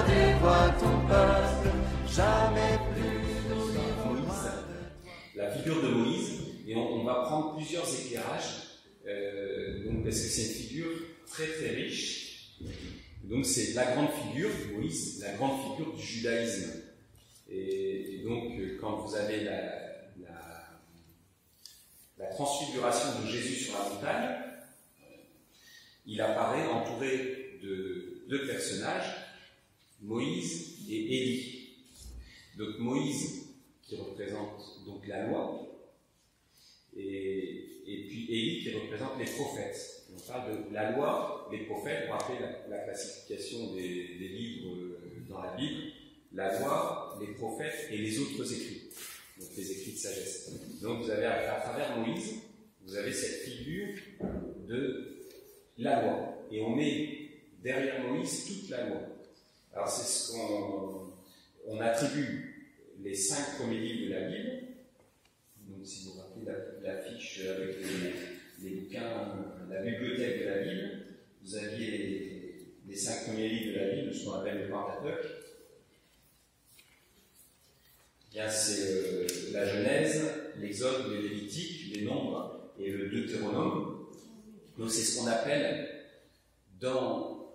dévoile ton peuple, jamais plus nous n'irons loin de... La figure de Moïse, et on va prendre plusieurs éclairages, donc, parce que c'est une figure très très riche. Donc c'est la grande figure de Moïse, la grande figure du judaïsme. Et donc quand vous avez la transfiguration de Jésus sur la montagne, il apparaît entouré de deux personnages, Moïse et Élie. Donc Moïse qui représente donc la loi, et puis Élie qui représente les prophètes. On parle de la loi, les prophètes, pour rappeler la classification des livres dans la Bible, la loi, les prophètes et les autres écrits, donc les écrits de sagesse. Donc vous avez à travers Moïse, vous avez cette figure de la loi, et on met derrière Moïse toute la loi. Alors c'est ce qu'on attribue les 5 premiers livres de la Bible. Donc si vous vous rappelez la fiche avec les bouquins, la bibliothèque de la Bible, vous aviez les 5 premiers livres de la Bible, ce qu'on appelle le Pentateuque. Bien, c'est la Genèse, l'Exode, le Lévitique, les Nombres et le Deutéronome. Donc c'est ce qu'on appelle dans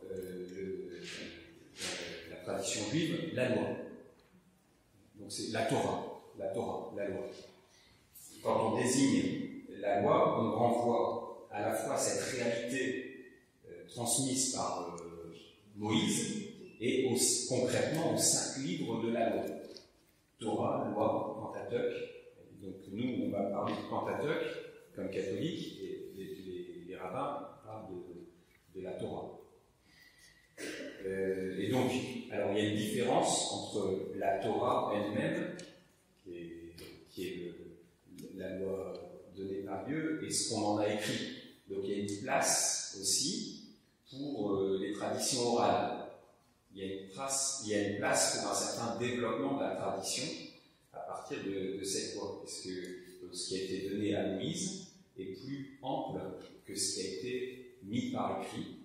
la tradition juive la loi. Donc c'est la Torah, la loi. Quand on désigne la loi, on renvoie à la fois cette réalité transmise par Moïse et concrètement aux 5 livres de la loi. Torah, loi, Pentateuque. Donc nous, on va parler du Pentateuque comme catholiques, et les rabbins parlent de la Torah. Et donc, alors il y a une différence entre la Torah elle-même, qui est la loi donnée par Dieu, et ce qu'on en a écrit. Donc il y a une place aussi pour les traditions orales. Il y a une place pour un certain développement de la tradition à partir de cette loi. Parce que ce qui a été donné à Moïse est plus ample que ce qui a été mis par écrit.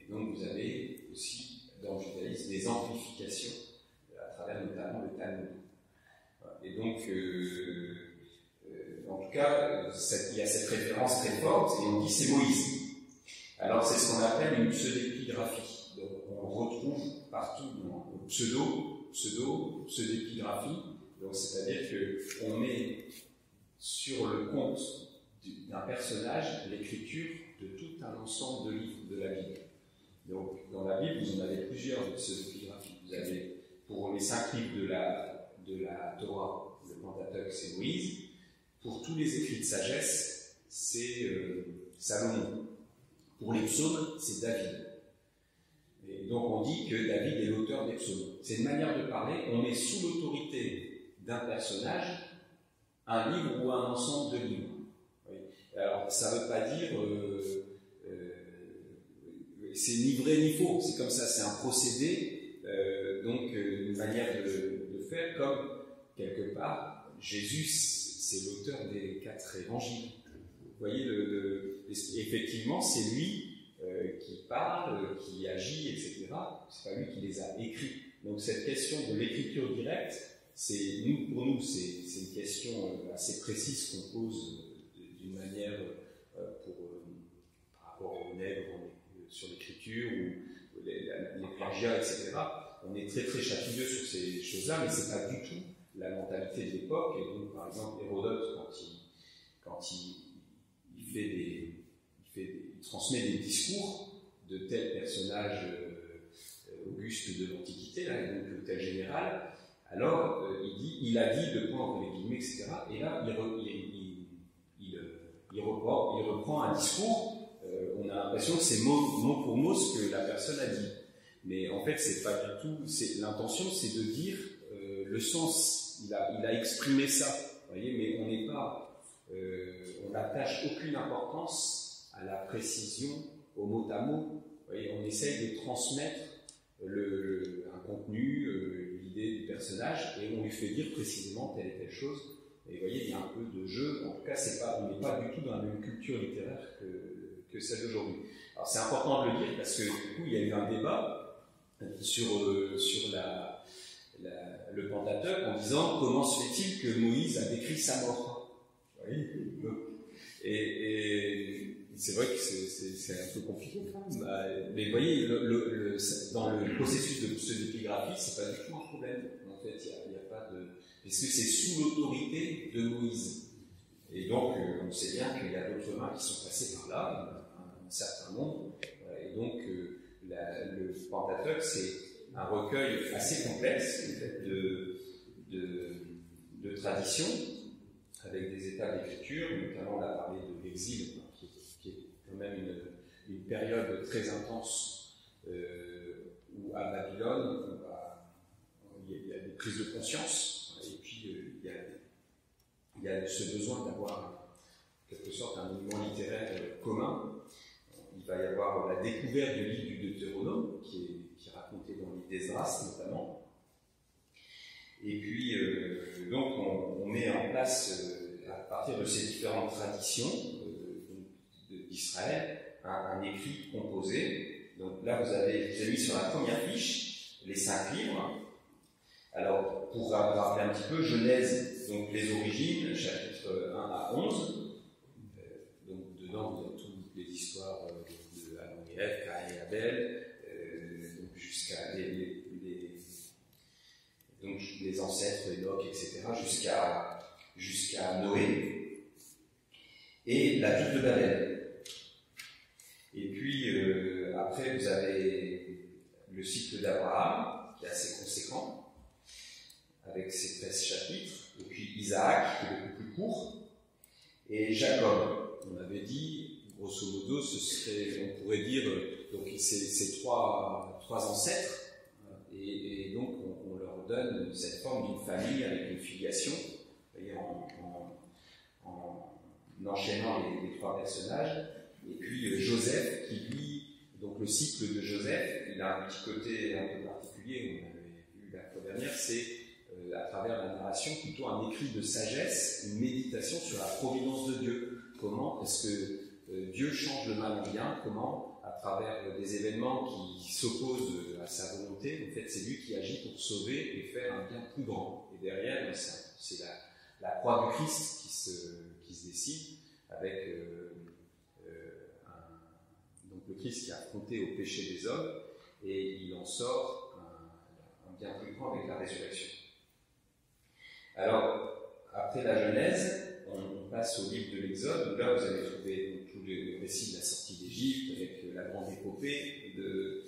Et donc vous avez aussi dans le judaïsme des amplifications à travers notamment le Talmud. Et donc, en tout cas, il y a cette référence très forte, et on dit c'est Moïse. Alors c'est ce qu'on appelle une pseudo-épigraphie. Donc on retrouve partout dans pseudo-épigraphie. Donc c'est-à-dire qu'on met sur le compte d'un personnage l'écriture de tout un ensemble de livres de la Bible. Donc dans la Bible, vous en avez plusieurs pseudo-épigraphies. Vous avez pour les 5 livres de la Torah, le Pentateuque, c'est Moïse. Pour tous les écrits de sagesse, c'est Salomon. Pour les psaumes, c'est David. Et donc on dit que David est l'auteur des psaumes. C'est une manière de parler, on met sous l'autorité d'un personnage un livre ou un ensemble de livres. Oui. Alors ça ne veut pas dire c'est ni vrai ni faux, c'est comme ça, c'est un procédé, donc une manière de faire, comme quelque part Jésus c'est l'auteur des 4 évangiles. Vous voyez, effectivement c'est lui qui parle, qui agit, etc. C'est pas lui qui les a écrits. Donc cette question de l'écriture directe, pour nous, c'est une question assez précise qu'on pose d'une manière par rapport aux nègres sur l'écriture ou les plagiats, etc. On est très très chatouilleux sur ces choses-là, mais c'est pas du tout la mentalité de l'époque. Et donc, par exemple, Hérodote, quand il transmet des discours de tel personnage auguste de l'Antiquité, là, et donc tel général, alors il a dit de prendre les guillemets, etc. Et là, il reprend un discours. On a l'impression que c'est mot pour mot ce que la personne a dit. Mais en fait, c'est pas du tout. L'intention, c'est de dire le sens. Il a exprimé ça. Vous voyez, mais on n'est pas. On n'attache aucune importance à la précision, au mot à mot. Vous voyez, on essaye de transmettre un contenu, l'idée du personnage, et on lui fait dire précisément telle et telle chose. Et vous voyez, il y a un peu de jeu. En tout cas, on n'est pas du tout dans la même culture littéraire que celle d'aujourd'hui. Alors c'est important de le dire parce que du coup, il y a eu un débat sur le Pentateuque en disant comment se fait-il que Moïse a décrit sa mort. Et c'est vrai que c'est un peu compliqué, mais vous voyez, dans le processus de pseudo-épigraphie, c'est pas du tout un problème. En fait, il n'y a pas de... Parce que c'est sous l'autorité de Moïse. Et donc, on sait bien qu'il y a d'autres mains qui sont passées par là, un certain nombre. Et donc, le Pentateuque, c'est un recueil assez complexe fait, de traditions, avec des étapes d'écriture, notamment on a parlé de l'exil, qui est quand même une période très intense où à Babylone, il y a des prises de conscience, et puis il y a ce besoin d'avoir en quelque sorte un monument littéraire commun. Il va y avoir la découverte du livre du Deutéronome, qui est raconté dans l'île d'Esdras notamment. Et puis, donc, on met en place, à partir de ces différentes traditions d'Israël, un écrit composé. Donc là, vous avez mis sur la première fiche les 5 livres. Alors, pour rappeler un petit peu, Genèse, donc les origines, chapitres 1 à 11. Donc, dedans, vous avez toutes les histoires de Adam et Ève, Caïn et Abel, donc jusqu'à donc les ancêtres, Enoch, etc., jusqu'à Noé, et la ville de Babel. Et puis, après, vous avez le cycle d'Abraham, qui est assez conséquent, avec ses 13 chapitres, et puis Isaac, qui est beaucoup plus court, et Jacob. On avait dit, grosso modo, on pourrait dire, donc c'est trois ancêtres, et donc on leur donne cette forme d'une famille avec une filiation, en enchaînant les 3 personnages. Et puis Joseph, qui lui, donc le cycle de Joseph, il a un petit côté un peu particulier, on avait vu la fois dernière, c'est à travers la narration plutôt un écrit de sagesse, une méditation sur la providence de Dieu. Comment est-ce que Dieu change le mal en bien? Comment, à travers des événements qui s'opposent à sa volonté, en fait, c'est lui qui agit pour sauver et faire un bien plus grand. Et derrière, c'est la croix du Christ qui se décide avec donc le Christ qui a affronté au péché des hommes, et il en sort un bien plus grand avec la résurrection. Alors, après la Genèse, on passe au livre de l'Exode, où là vous allez trouver tout le récit de la sortie d'Égypte, avec la grande épopée des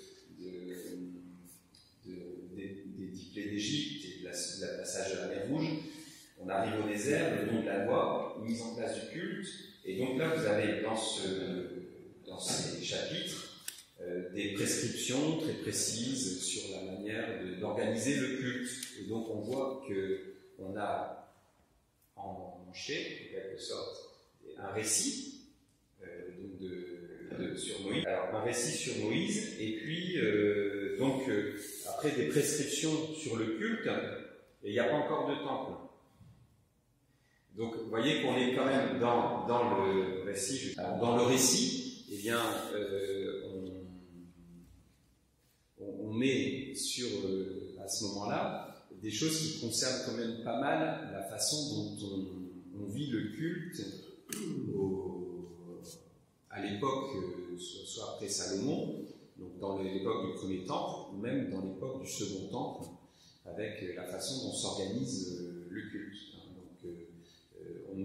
10 plaies d'Égypte et de la passage de la mer Rouge. On arrive au désert, le don de la loi, mise en place du culte, et donc là vous avez dans ces chapitres des prescriptions très précises sur la manière d'organiser le culte. Et donc on voit qu'on a emmanché, en quelque sorte, un récit sur Moïse. Alors un récit sur Moïse, et puis après des prescriptions sur le culte, et il n'y a pas encore de temple. Donc vous voyez qu'on est quand même dans le récit. Alors, dans le récit, eh bien, on met sur, à ce moment-là, des choses qui concernent quand même pas mal la façon dont on vit le culte à l'époque, soit après Salomon, donc dans l'époque du premier temple, ou même dans l'époque du second temple, avec la façon dont s'organise le culte. Donc on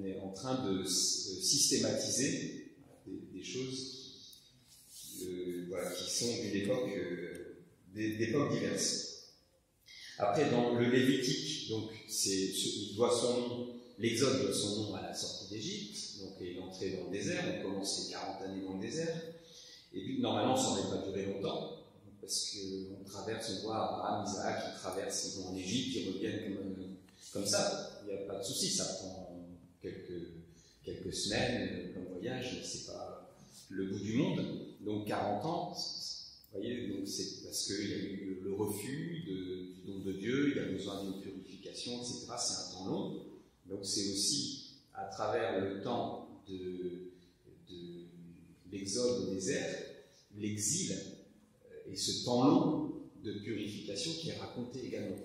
est en train de systématiser des choses qui sont d'une époque, d'époques diverses. Après, dans le Lévitique, donc l'Exode doit son nom à la sortie d'Égypte, donc et l'entrée dans le désert. On commence les 40 années dans le désert, et puis normalement ça n'aurait pas duré longtemps, parce qu'on traverse, on voit Abraham, Isaac qui traversent, ils vont en Égypte, ils reviennent comme ça, il n'y a pas de souci, ça prend quelques semaines comme voyage, mais c'est pas le bout du monde. Donc 40 ans, vous voyez, donc c'est parce qu'il y a eu le refus du don de Dieu, il y a besoin d'une purification, etc. C'est un temps long. Donc c'est aussi à travers le temps de l'exode au désert, l'exil et ce temps long de purification qui est raconté également.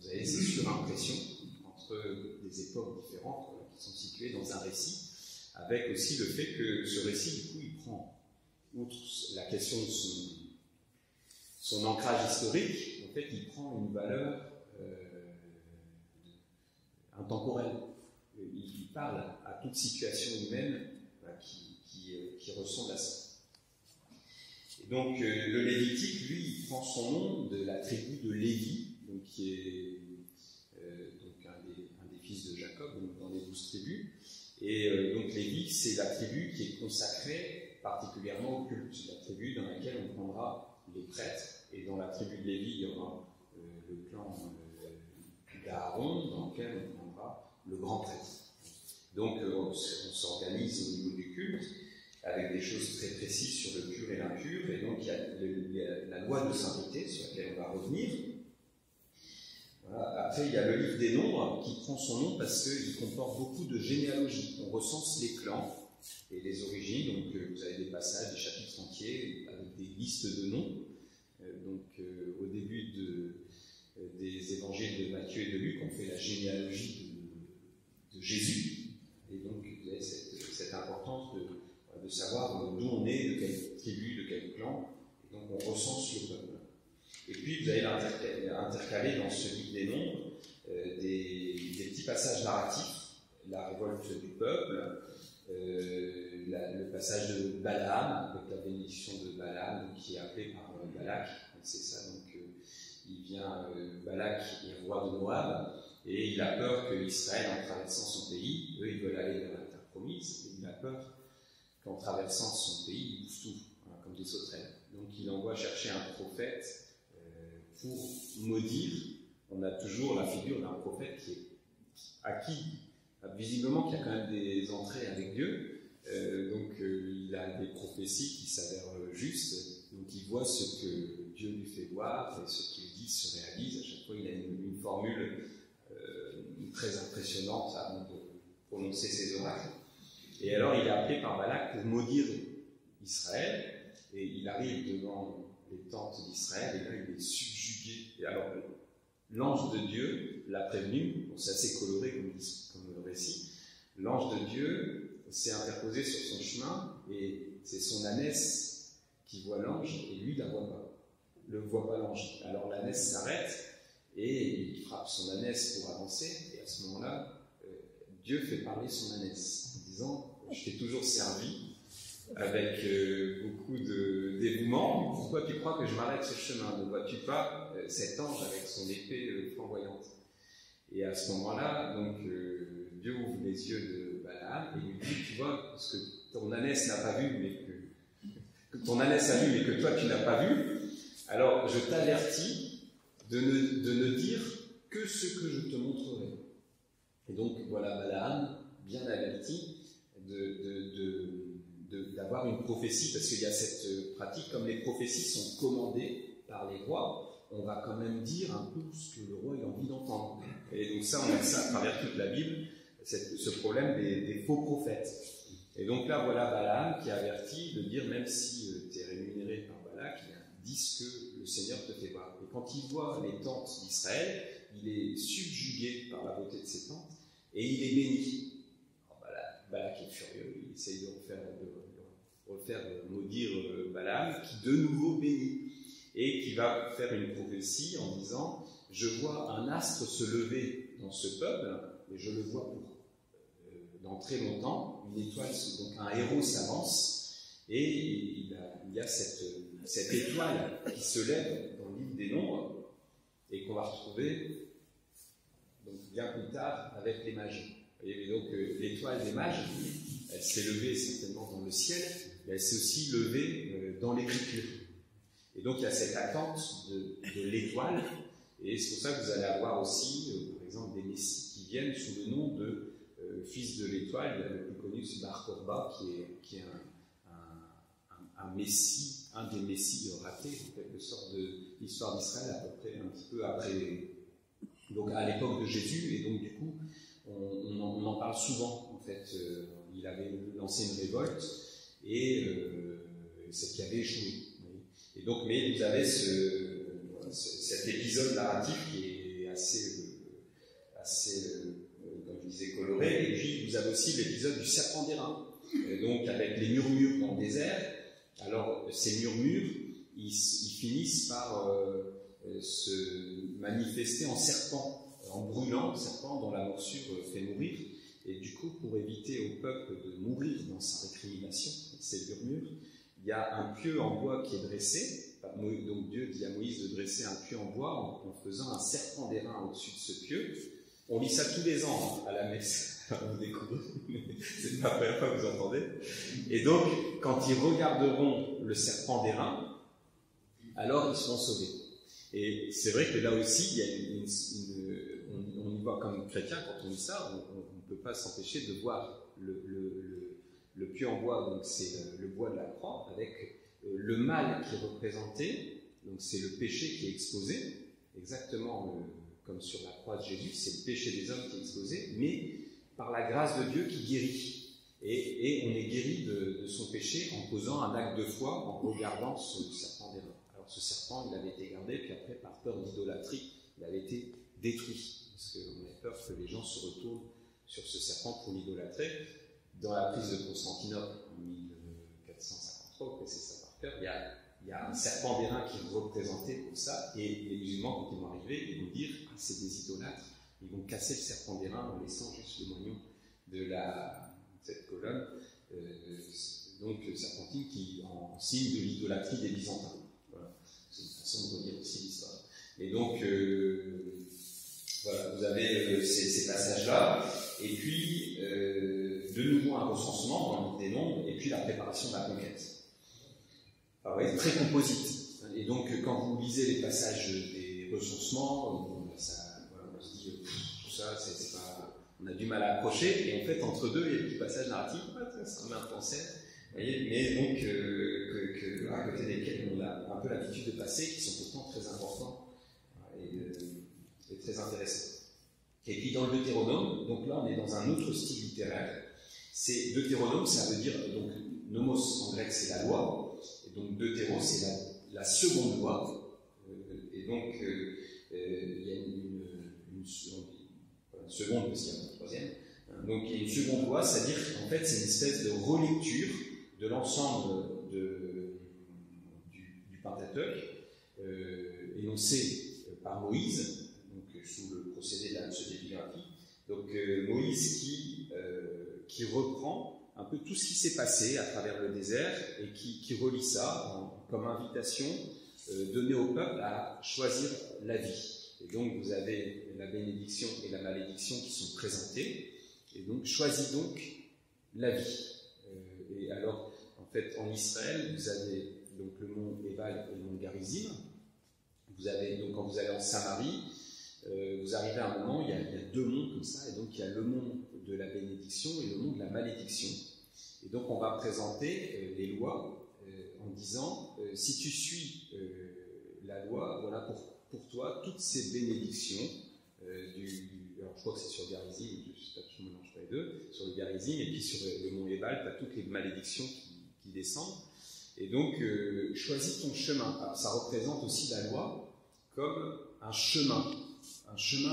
Vous avez ces surimpressions entre des époques différentes qui sont situées dans un récit, avec aussi le fait que ce récit, du coup, il prend, outre la question de son ancrage historique, en fait, il prend une valeur intemporelle. Il parle à toute situation humaine qui ressemble à ça. Et donc, le Lévitique, lui, il prend son nom de la tribu de Lévi, donc, qui est donc un des fils de Jacob, donc dans les 12 tribus. Et donc, Lévi, c'est la tribu qui est consacrée particulièrement au culte. C'est la tribu dans laquelle on prendra les prêtres. Et dans la tribu de Lévi, il y aura le clan d'Aaron, dans lequel on prendra le grand prêtre. Donc, on s'organise au niveau du culte avec des choses très précises sur le pur et l'impur. Et donc, il y a la loi de sainteté sur laquelle on va revenir. Voilà. Après, il y a le livre des nombres qui prend son nom parce qu'il comporte beaucoup de généalogies. On recense les clans et les origines. Donc, vous avez des passages, des chapitres entiers avec des listes de noms. Au début des évangiles de Matthieu et de Luc, on fait la généalogie de Jésus. Et donc, vous avez cette importance de savoir d'où on est, de quelle tribu, de quel clan. Et donc, on recense le peuple. Et puis, vous allez intercaler dans ce livre des nombres des petits passages narratifs, la révolte du peuple, le passage de Balaam, avec la bénédiction de Balaam, qui est appelé par Balak. C'est ça, donc il vient, Balak est roi de Moab, et il a peur que Israël, en traversant son pays, eux ils veulent aller vers la terre promise, et il a peur qu'en traversant son pays, il bouffe tout, voilà, comme des sauterelles. Donc il envoie chercher un prophète pour maudire. On a toujours la figure d'un prophète visiblement qui a quand même des entrées avec Dieu, il a des prophéties qui s'avèrent justes, donc il voit ce que Dieu lui fait voir et ce qu'il dit se réalise. À chaque fois, il a une formule très impressionnante avant de prononcer ses oracles. Et alors, il est appelé par Balak pour maudire Israël, et il arrive devant les tentes d'Israël, et là, il est subjugué. Et alors, l'ange de Dieu l'a prévenu, bon, c'est assez coloré comme le récit, l'ange de Dieu s'est interposé sur son chemin, et c'est son ânesse qui voit l'ange, et lui, la voit pas. Ne voit pas l'ange. Alors l'ânesse s'arrête, et il frappe son ânesse pour avancer, et à ce moment-là, Dieu fait parler son ânesse, en disant « Je t'ai toujours servi, avec beaucoup de dévouement, pourquoi tu crois que je m'arrête ce chemin? Ne vois-tu pas cet ange avec son épée flamboyante ?» Et à ce moment-là, Dieu ouvre les yeux de Balaam et lui dit « Tu vois, parce que ton ânesse n'a pas vu, mais que ton ânesse a vu, mais que toi tu n'as pas vu, alors je t'avertis de ne dire que ce que je te montrerai. » Et donc voilà Balaam, bien averti, d'avoir une prophétie, parce qu'il y a cette pratique, comme les prophéties sont commandées par les rois, on va quand même dire un peu ce que le roi a envie d'entendre. Et donc ça, on a ça à travers toute la Bible, ce problème des faux prophètes. Et donc là, voilà Balaam qui avertit de dire, même si tu es rémunéré par Balak, dis ce que le Seigneur te fait voir. Et quand il voit les tentes d'Israël, il est subjugué par la beauté de ces tentes, et il est béni. Balak est furieux, il essaye de refaire maudire Balaam, qui de nouveau bénit, et qui va faire une prophétie en disant « Je vois un astre se lever dans ce peuple, et je le vois dans très longtemps, une étoile, donc un héros s'avance, et il y a cette étoile qui se lève dans le livre des nombres, et qu'on va retrouver donc, bien plus tard avec les mages. Et donc l'étoile des mages, elle s'est levée certainement dans le ciel, mais elle s'est aussi levée dans l'écriture. Et donc il y a cette attente de l'étoile, et c'est pour ça que vous allez avoir aussi, par exemple, des messies qui viennent sous le nom de fils de l'étoile. Le plus connu, c'est Bar Korba, qui est un messie, un des messies ratés, en quelque sorte, de l'histoire d'Israël, à peu près un petit peu après, donc à l'époque de Jésus, et donc du coup, on en parle souvent, en fait. Il avait lancé une révolte, et c'est qui avait échoué. donc, mais vous avez cet épisode narratif qui est assez comme je disais, coloré. Et puis, vous avez aussi l'épisode du serpent d'airain. Donc, avec les murmures dans le désert. Alors, ces murmures, ils finissent par se manifester en serpent, en brûlant, serpent dont la morsure fait mourir. Et du coup, pour éviter au peuple de mourir dans sa récrimination, ces murmures, il y a un pieu en bois qui est dressé. Donc Dieu dit à Moïse de dresser un pieu en bois en faisant un serpent d'airain au-dessus de ce pieu. On lit ça tous les ans à la messe. On découvre. C'est pas la première fois que vous entendez. Et donc, quand ils regarderont le serpent d'airain, alors ils seront sauvés. Et c'est vrai que là aussi, il y a on y voit comme chrétien, quand on lit ça, on ne peut pas s'empêcher de voir le pieu en bois, donc c'est le bois de la croix, avec le mal qui est représenté, donc c'est le péché qui est exposé, exactement comme sur la croix de Jésus, c'est le péché des hommes qui est exposé, mais par la grâce de Dieu qui guérit. Et on est guéri de son péché en posant un acte de foi, en regardant ce serpent d'airain. Alors ce serpent, il avait été gardé, puis après, par peur d'idolâtrie, il avait été détruit, parce qu'on avait peur que les gens se retournent sur ce serpent pour l'idolâtrer. Dans la prise de Constantinople en 1453, vous connaissez ça par cœur, il y a un serpent d'airain qui est représenté comme ça, et les musulmans, quand ils vont arriver, ils vont dire « Ah, c'est des idolâtres ». Ils vont casser le serpent d'airain en laissant juste le moignon de cette colonne, donc serpentine qui en signe de l'idolâtrie des Byzantins. Voilà. C'est une façon de relire aussi l'histoire. Et donc, voilà, vous avez ces passages-là, et puis de nouveau un recensement dans le livre des Nombres, et puis la préparation de la conquête. Alors, ouais, très composite. Et donc, quand vous lisez les passages des recensements, on se dit, tout ça, c'est pas... On a du mal à accrocher, et en fait, entre deux, il y a des petits passages narratifs, ça remet un français, mais donc, à côté desquels on a un peu l'habitude de passer, qui sont pourtant très importants et très intéressants. Et puis dans le Deutéronome, donc là, on est dans un autre style littéraire. C'est Deutéronome, ça veut dire, donc, nomos en grec, c'est la loi, et donc Deutéro, c'est la seconde loi, et donc, il y a une seconde, parce qu'il y a une troisième. Donc il y a une seconde loi, c'est-à-dire qu'en fait c'est une espèce de relecture de l'ensemble du Pentateuque, énoncé par Moïse, donc sous le procédé de la pseudo-épigraphie. Donc Moïse qui reprend un peu tout ce qui s'est passé à travers le désert et qui relie ça comme invitation donnée au peuple à choisir la vie. Et donc, vous avez la bénédiction et la malédiction qui sont présentées. Et donc, choisis donc la vie. Et alors, en fait, en Israël, vous avez donc le mont Ebal et le mont Garizim. Vous avez, donc, quand vous allez en Samarie, vous arrivez à un moment, il y a deux monts comme ça. Et donc, il y a le mont de la bénédiction et le mont de la malédiction. Et donc, on va présenter les lois en disant, si tu suis la loi, voilà pour toi toutes ces bénédictions alors je crois que c'est sur Garizim, je ne mélange pas les deux, sur le Garizim, et puis sur le mont Ebal, tu as toutes les malédictions qui descendent. Et donc, choisis ton chemin. Alors, ça représente aussi la loi comme un chemin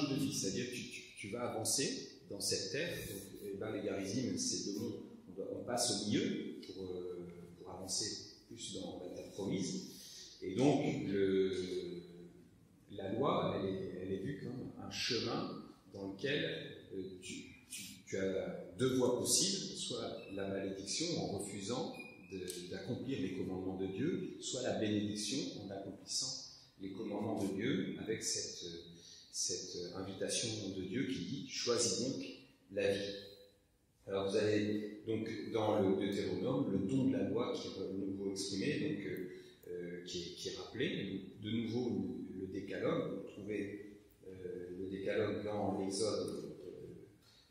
de vie, c'est-à-dire que tu vas avancer dans cette terre. Donc, Ebal et Garizim, c'est deux monts, on passe au milieu pour avancer plus dans la terre promise. Et donc, la loi, elle est vue comme un chemin dans lequel tu as deux voies possibles, soit la malédiction en refusant d'accomplir les commandements de Dieu, soit la bénédiction en accomplissant les commandements de Dieu avec cette invitation de Dieu qui dit « choisis donc la vie ». Alors vous avez donc dans le Deutéronome le don de la loi qui est de nouveau exprimé, donc qui est rappelé, de nouveau le décalogue. Vous trouvez le décalogue dans l'Exode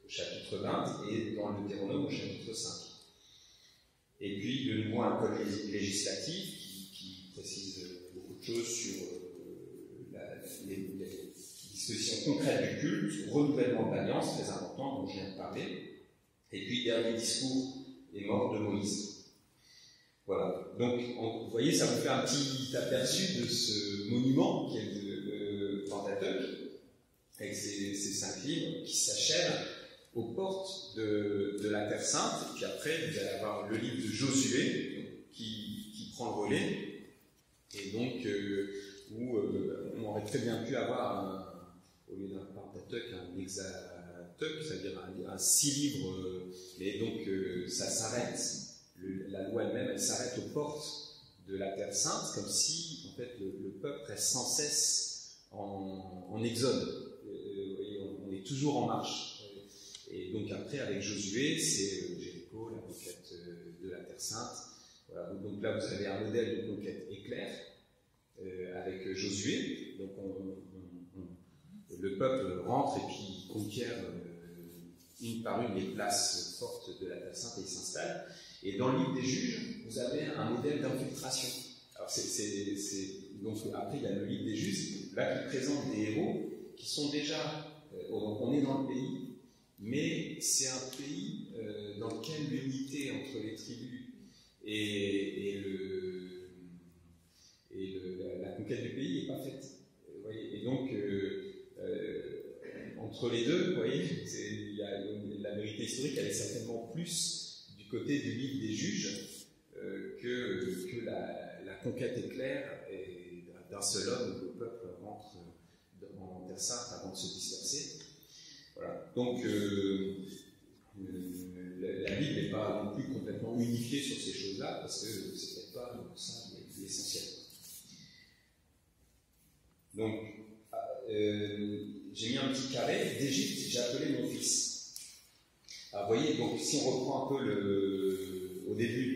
au chapitre 20 et dans le Deutéronome au chapitre 5. Et puis de nouveau un code législatif qui précise beaucoup de choses sur les dispositions concrètes du culte, renouvellement de l'alliance, très important, dont je viens de parler. Et puis dernier discours et mort de Moïse. Voilà. Donc, vous voyez, ça vous fait un petit aperçu de ce monument qui est le Pentateuque, avec ces 5 livres qui s'achèvent aux portes de la Terre Sainte. Et puis après, vous allez avoir le livre de Josué qui prend le relais. Et donc, où on aurait très bien pu avoir, au lieu d'un Pentateuque, un hexateuque, c'est-à-dire un 6 livres, mais donc ça s'arrête, la loi elle-même, elle s'arrête aux portes de la Terre Sainte, comme si, en fait, le peuple reste sans cesse en exode. Et on est toujours en marche. Et donc après, avec Josué, c'est Jéricho, la conquête de la Terre Sainte. Voilà. Donc là, vous avez un modèle de conquête éclair avec Josué. Donc le peuple rentre et puis conquiert une par une les places fortes de la Terre Sainte et il s'installe. Et dans le livre des Juges, vous avez un modèle d'infiltration. Alors donc après, il y a le livre des Juges, là qui présente des héros qui sont déjà... donc on est dans le pays, mais c'est un pays dans lequel l'unité entre les tribus et la conquête du pays n'est pas faite. Et donc, entre les deux, vous voyez, la vérité historique, elle est certainement plus du côté du livre des Juges que la conquête éclair et d'un seul homme où le peuple rentre en Terre Sainte avant de se disperser. Voilà. Donc, la Bible n'est pas non plus complètement unifiée sur ces choses-là, parce que c'est peut-être pas ça l'essentiel. Donc, j'ai mis un petit carré. D'Égypte, j'ai appelé mon fils. Alors, vous voyez, donc, si on reprend un peu au début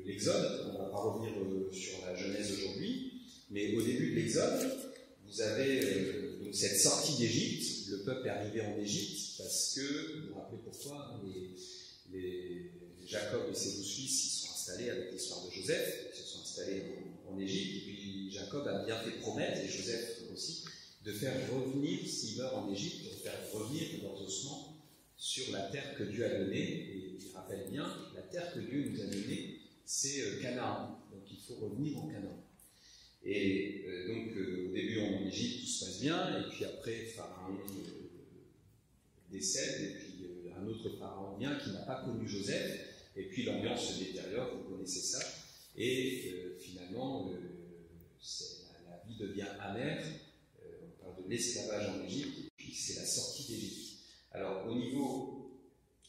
de l'Exode, on ne va pas revenir sur la Genèse aujourd'hui, mais au début de l'Exode, vous avez donc cette sortie d'Égypte. Le peuple est arrivé en Égypte parce que, vous vous rappelez pourquoi, Jacob et ses 12 fils ils sont installés avec l'histoire de Joseph, ils se sont installés en Égypte, et puis Jacob a bien fait promettre, et Joseph aussi, de faire revenir, s'il meurt en Égypte, de faire revenir leurs ossements sur la terre que Dieu a donnée. Et il rappelle bien, la terre que Dieu nous a donnée, c'est Canaan. Donc il faut revenir en Canaan. Et donc au début en Égypte, tout se passe bien, et puis après Pharaon décède, et puis un autre Pharaon vient qui n'a pas connu Joseph, et puis l'ambiance se détériore, vous connaissez ça, et finalement la vie devient amère. On parle de l'esclavage en Égypte, et puis c'est la sortie d'Égypte. Alors au niveau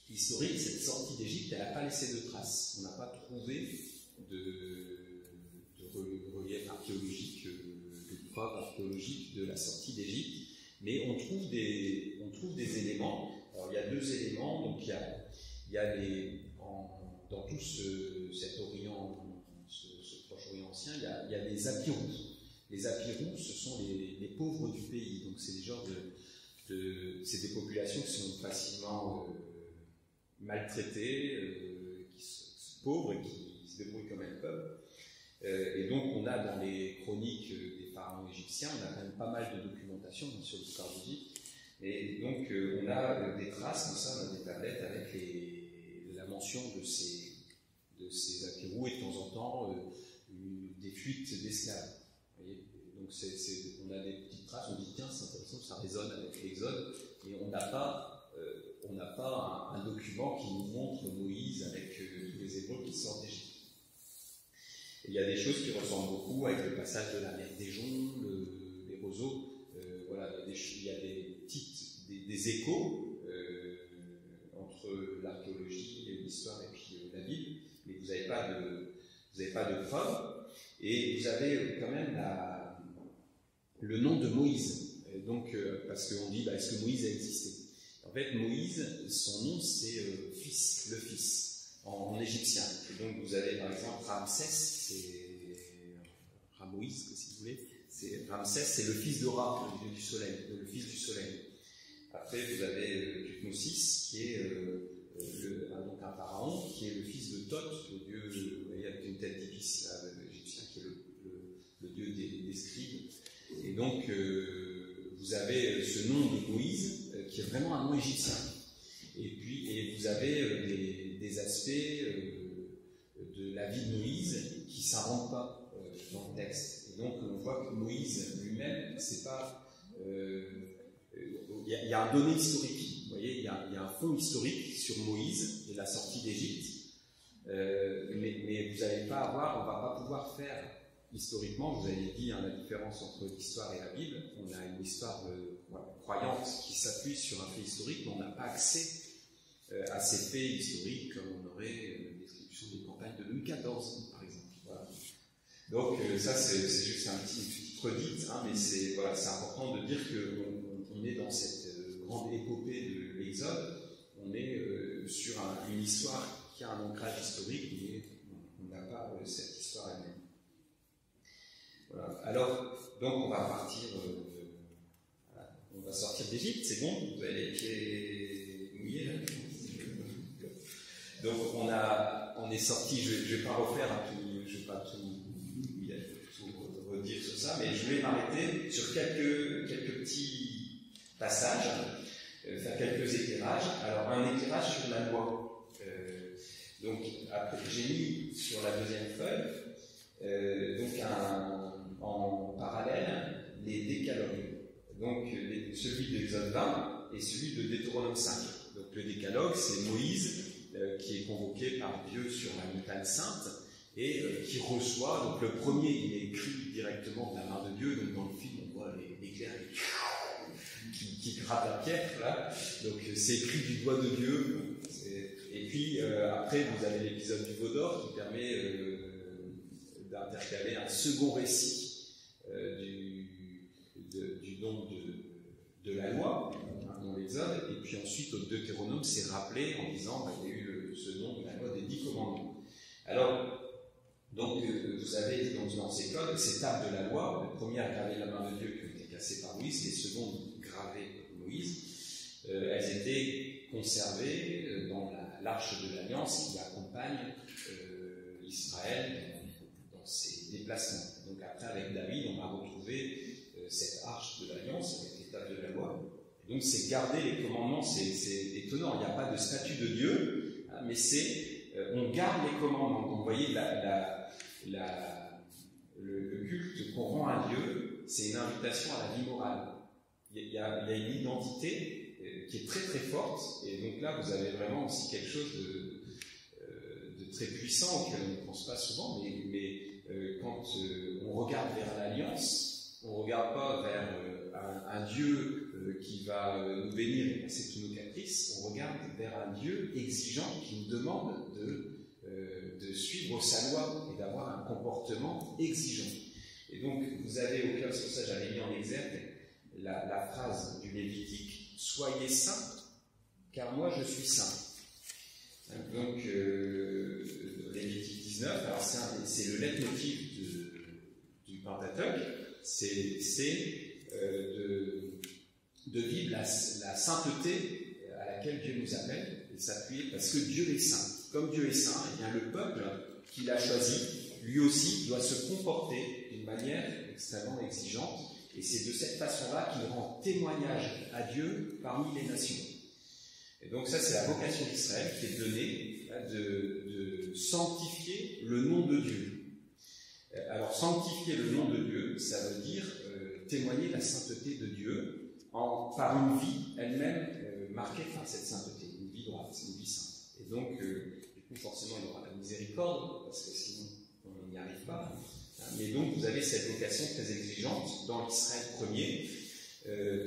historique, cette sortie d'Égypte, elle n'a pas laissé de traces. On n'a pas trouvé de relief archéologique, de preuves archéologiques de la sortie d'Égypte, mais on trouve des éléments. Alors il y a 2 éléments. Donc il y a dans tout cet Orient, ce Proche-Orient ancien, il y a des apirous. Les apirous, ce sont les pauvres du pays. Donc c'est des genres c'est des populations qui sont facilement maltraitées, qui sont pauvres et qui se débrouillent comme elles peuvent. Et donc on a dans les chroniques des pharaons égyptiens, on a quand même pas mal de documentation sur l'histoire d'Égypte. Et donc on a des traces, comme ça, on a des tablettes avec la mention de ces apirous et de temps en temps des fuites d'esclaves. Donc on a des petites traces, on dit tiens c'est intéressant, ça résonne avec l'Exode, et on n'a pas un document qui nous montre Moïse avec tous les Hébreux qui sortent d'Égypte. Il y a des choses qui ressemblent beaucoup avec le passage de la mer d'Éjon, les roseaux. Voilà, il y a des échos entre l'archéologie et l'histoire et puis la Bible, mais vous n'avez pas de preuves. Et vous avez quand même le nom de Moïse. Donc, parce qu'on dit, est-ce que Moïse a existé? En fait, Moïse, son nom, c'est le fils. En égyptien. Et donc vous avez par exemple Ramsès, c'est Ramoïs, si vous voulez. Ramsès, c'est le fils de Ra, le dieu du soleil, le fils du soleil. Après vous avez Thutmosis, qui est donc un pharaon, qui est le fils de Thoth, le dieu, vous voyez, avec une tête d'épice égyptien, qui est le dieu des scribes. Et donc vous avez ce nom de Moïse, qui est vraiment un nom égyptien. Et vous avez des aspects de la vie de Moïse qui ne s'invente pas dans le texte. Et donc on voit que Moïse lui-même, c'est pas... Il y a un donné historique, vous voyez, il y a un fond historique sur Moïse et la sortie d'Égypte, mais vous n'allez pas avoir, on ne va pas pouvoir faire historiquement, vous avez dit la différence entre l'histoire et la Bible, on a une histoire croyante qui s'appuie sur un fait historique, mais on n'a pas accès à ces faits historiques comme on aurait une description des campagnes de Louis XIV, par exemple. Voilà. Donc ça c'est juste une petite redite, mais c'est important de dire qu'on est dans cette grande épopée de l'Exode, on est sur une histoire qui a un ancrage historique, mais on n'a pas cette histoire elle-même. Voilà. Alors, donc on va partir, on va sortir d'Égypte, c'est bon, vous avez les pieds mouillés là. Donc on est sorti, je ne vais pas refaire je ne vais pas tout redire sur ça, mais je vais m'arrêter sur quelques petits passages, faire quelques éclairages. Alors un éclairage sur la loi. Donc après, j'ai mis sur la deuxième feuille donc en parallèle les décalogues. Donc celui d'Exode 20 et celui de Deutéronome 5. Donc le décalogue, c'est Moïse qui est convoqué par Dieu sur la montagne sainte et qui reçoit, donc le premier il est écrit directement de la main de Dieu, donc dans le film on voit l'éclair qui gratte la pierre là, donc c'est écrit du doigt de Dieu, et puis après vous avez l'épisode du veau d'or qui permet d'intercaler un second récit du nom de la loi dans l'Exode, et puis ensuite au Deutéronome c'est rappelé en disant il y a eu ce nom de la loi des 10 commandements. Alors donc vous avez dans ces codes ces tables de la loi, les premières gravées de la main de Dieu qui ont été cassées par Moïse, les secondes gravées par Moïse, elles étaient conservées dans l'arche de l'Alliance qui accompagne Israël dans ses déplacements. Donc après avec David on va retrouver cette arche de l'Alliance avec les tables de la loi. Et donc c'est garder les commandements, c'est étonnant, il n'y a pas de statut de Dieu, mais on garde les commandements. Donc vous voyez le culte qu'on rend à Dieu, c'est une invitation à la vie morale. Il y a une identité qui est très très forte, et donc là vous avez vraiment aussi quelque chose de très puissant auquel on ne pense pas souvent, mais quand on regarde vers l'Alliance, on ne regarde pas vers un Dieu qui va nous bénir et passer tous nos caprices, on regarde vers un Dieu exigeant qui nous demande de suivre sa loi et d'avoir un comportement exigeant. Et donc vous avez au cœur, c'est pour ça que j'avais mis en exergue la phrase du Lévitique, soyez saints car moi je suis saint. Donc Lévitique 19, alors c'est le leitmotiv du Pentateuque, c'est de vivre la sainteté à laquelle Dieu nous appelle et s'appuyer parce que Dieu est saint. Comme Dieu est saint, eh bien le peuple qu'il a choisi, lui aussi, doit se comporter d'une manière extrêmement exigeante, et c'est de cette façon-là qu'il rend témoignage à Dieu parmi les nations. Et donc ça, c'est la vocation d'Israël qui est donnée de sanctifier le nom de Dieu. Alors sanctifier le nom de Dieu, ça veut dire témoigner la sainteté de Dieu par une vie elle-même marquée par cette sainteté, une vie droite, une vie sainte. Et donc, du coup, forcément, il y aura la miséricorde, parce que sinon, on n'y arrive pas. Mais donc, vous avez cette vocation très exigeante dans l'Israël premier,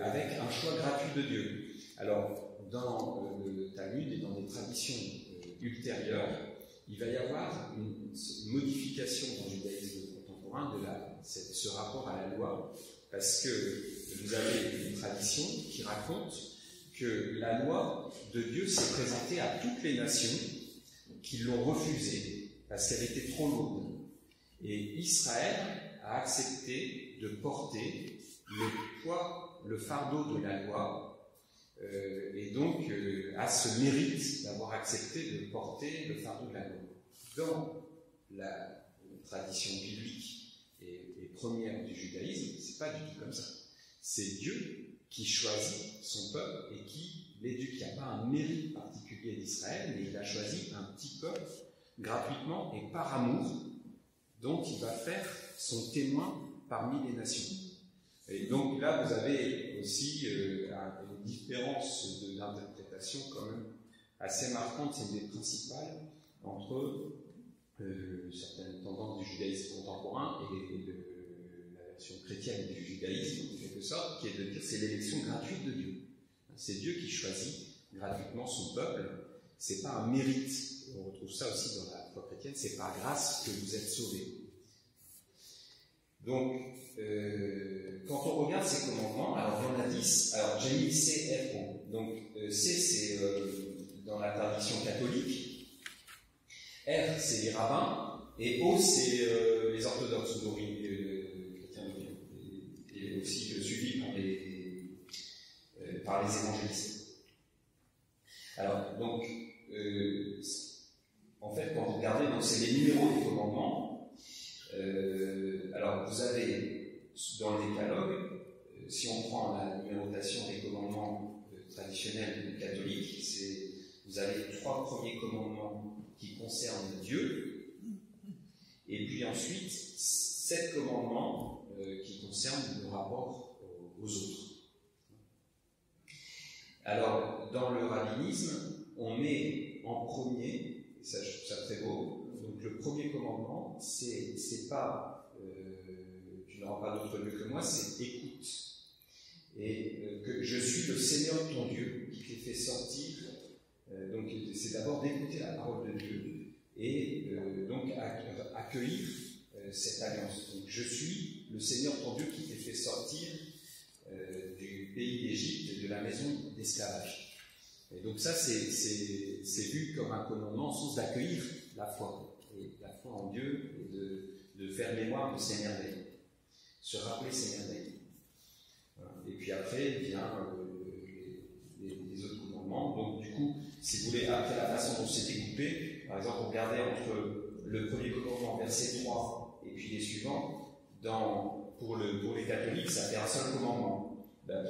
avec un choix gratuit de Dieu. Alors, dans le Talmud et dans des traditions ultérieures, il va y avoir une modification dans le judaïsme contemporain de ce rapport à la loi, parce que vous avez une tradition qui raconte que la loi de Dieu s'est présentée à toutes les nations qui l'ont refusée parce qu'elle était trop lourde. Et Israël a accepté de porter le fardeau de la loi, et donc a ce mérite d'avoir accepté de porter le fardeau de la loi. Dans la tradition biblique et première du judaïsme, c'est pas du tout comme ça. C'est Dieu qui choisit son peuple et qui l'éduque. Il n'y a pas un mérite particulier d'Israël, mais il a choisi un petit peuple gratuitement et par amour, dont il va faire son témoin parmi les nations. Et donc là, vous avez aussi une différence d'interprétation quand même assez marquante, c'est une des principales, entre certaines tendances du judaïsme contemporain et la version chrétienne du judaïsme, en quelque sorte, qui est de dire c'est l'élection gratuite de Dieu. C'est Dieu qui choisit gratuitement son peuple. C'est pas un mérite. On retrouve ça aussi dans la foi chrétienne. C'est par grâce que vous êtes sauvés. Donc, quand on regarde ces commandements, alors il y en a 10. Alors j'ai mis C, F, O. Donc C, c'est dans la tradition catholique. R, c'est les rabbins. Et O, c'est les orthodoxes chrétiens et aussi suivis par les évangélistes. Alors, donc, en fait, quand vous regardez, c'est les numéros des commandements. Alors, vous avez dans le décalogue, si on prend la numérotation des commandements traditionnels catholiques, vous avez les 3 premiers commandements qui concernent Dieu, et puis ensuite 7 commandements qui concernent le rapport aux autres. Alors, dans le rabbinisme, on met en premier, et ça je trouve ça très beau, donc le premier commandement, c'est pas tu n'auras pas d'autre Dieu que moi, c'est écoute. Et que je suis le Seigneur ton Dieu qui t'ai fait sortir. Donc c'est d'abord d'écouter la parole de Dieu et donc accueillir cette alliance. Donc je suis le Seigneur ton Dieu qui t'ai fait sortir du pays d'Égypte, de la maison d'esclavage. Et donc ça, c'est vu comme un commandement en sens d'accueillir la foi, et la foi en Dieu, et de faire mémoire de ses merveilles, se rappeler ses merveilles. Voilà. Et puis après, vient les autres commandements. Donc du coup, si vous voulez, après la façon dont c'est découpé, par exemple, regardez entre le premier commandement, verset 3, et puis les suivants, pour les catholiques, ça fait un seul commandement.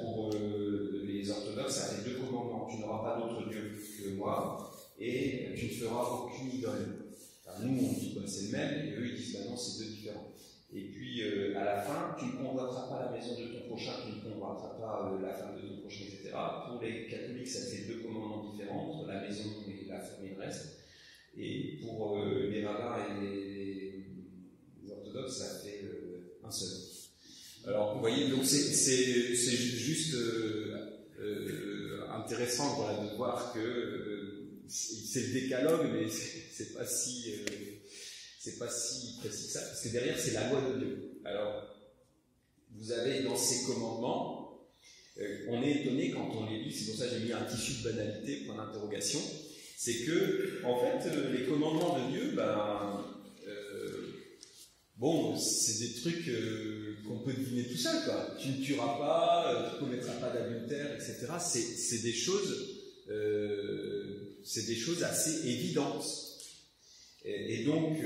Pour les orthodoxes, ça fait 2 commandements. Tu n'auras pas d'autre Dieu que moi, et tu ne feras aucune idole. Enfin, nous, on dit c'est le même, et eux, ils disent non, c'est 2 différents. Et puis, à la fin, tu ne convoiteras pas la maison de ton prochain, tu ne convoiteras pas la femme de ton prochain, etc. Pour les catholiques, ça fait 2 commandements différents, entre la maison et la femme et le reste. Et pour les rabbins et les orthodoxes, ça fait un seul. Alors, vous voyez, donc c'est juste intéressant voilà, de voir que c'est le décalogue, mais c'est pas si précis que ça, parce que derrière, c'est la loi de Dieu. Alors, vous avez dans ces commandements, on est étonné quand on les lit, c'est pour ça que j'ai mis un tissu de banalité, point d'interrogation, c'est que, en fait, les commandements de Dieu, bon, c'est des trucs qu'on peut deviner tout seul, quoi. Tu ne tueras pas, tu ne commettras pas d'adultère, etc. C'est des choses assez évidentes. Et donc,